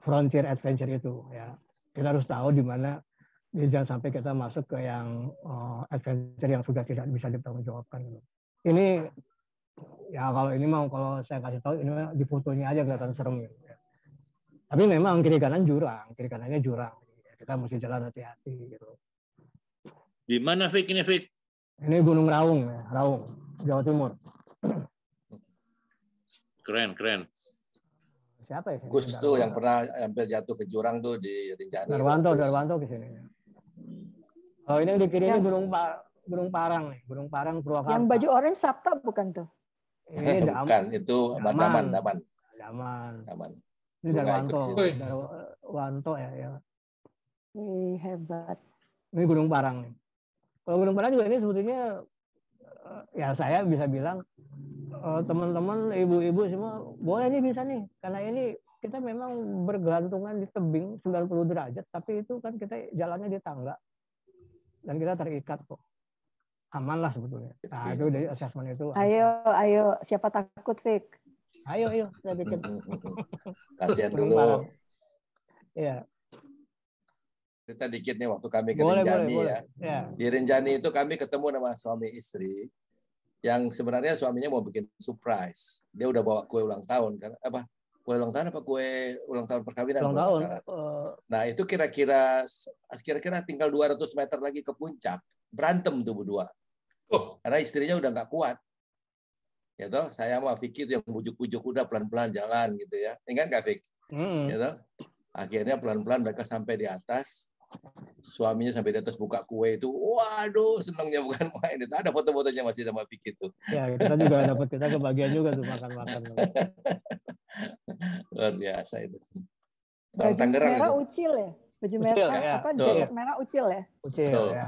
frontier adventure itu ya kita harus tahu di mana. Jangan sampai kita masuk ke yang adventure yang sudah tidak bisa dipertanggungjawabkan. Ini ya kalau saya kasih tahu ini di fotonya aja kelihatan serem. Gitu. Tapi memang kiri kanannya jurang. Kita mesti jalan hati-hati. Gitu. Di mana Fik ini Fik? Ini Gunung Raung, ya. Raung, Jawa Timur. Keren. Siapa ya? Gus tuh yang pernah hampir jatuh ke jurang tuh di Rinjani. Darwanto ke sini. Oh ini yang di kiri ini Gunung Parang nih, Gunung Parang Purwakarta. Yang baju orange Sabta bukan tuh? Ini bukan, itu Daman. Ini Darwanto ya. Wih, hebat. Ini Gunung Parang nih. Kalau Gunung Parang juga ini sebetulnya ya saya bisa bilang teman-teman ibu-ibu semua boleh nih bisa nih karena ini kita memang bergelantungan di tebing 90 derajat tapi itu kan kita jalannya di tangga. Dan kita terikat kok. Aman lah sebetulnya. Nah, itu dari assessment itu. Ayo. Siapa takut, Fik? Ayo. Saya bikin. Latihan dulu. Iya. Cerita dikit nih waktu kami ke Rinjani ya. Ya. Di Rinjani itu kami ketemu sama suami istri yang sebenarnya suaminya mau bikin surprise. Dia udah bawa kue ulang tahun kan. Kue ulang tahun apa kue ulang tahun perkawinan? Ulang tahun. Nah itu kira-kira tinggal 200 meter lagi ke puncak. Berantem tuh berdua. Karena istrinya udah nggak kuat. Ya toh, saya sama Vicky itu yang bujuk-bujuk udah pelan-pelan jalan gitu ya. Ingat nggak Vicky? Ya toh? Akhirnya pelan-pelan mereka sampai di atas. Suaminya sampai di atas buka kue itu. Waduh, senangnya bukan main. Ada foto-fotonya masih sama Vicky itu. Ya, kita kebagian juga tuh makan-makan. Luar biasa itu. Baju merah itu. Ucil ya? Baju merah Ucil, ya. Jaket merah Ucil ya? Ucil ya.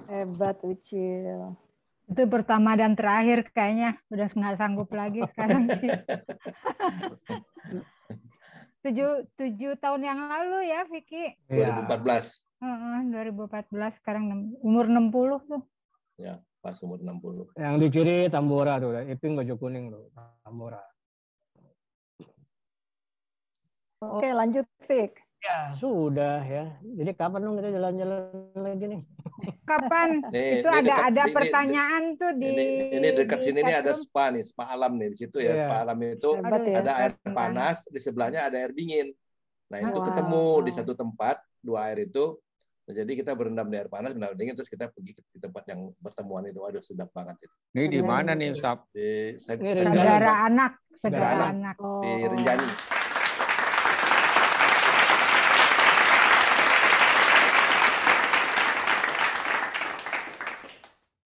Hebat Ucil. Itu pertama dan terakhir kayaknya. Udah nggak sanggup lagi sekarang sih. 7 tahun yang lalu ya Vicky. 2014. 2014 sekarang umur 60 tuh. Ya, pas umur 60. Yang di kiri Tambora tuh, Iping baju kuning tuh, Tambora. Oke, lanjut Fik. Ya, sudah ya. Jadi kapan dong kita jalan-jalan lagi nih? Kapan? Itu ada pertanyaan tuh di ini dekat sini nih ada spa nih, spa alam nih di situ ya. Spa alam itu ada air panas, di sebelahnya ada air dingin. Nah, itu ketemu di satu tempat, dua air itu. Jadi kita berendam di air panas, berendam dingin, terus kita pergi ke tempat yang pertemuan itu. Waduh, sedap banget itu. Ini di mana nih, Sab? Di Segara Anak. Di Rinjani.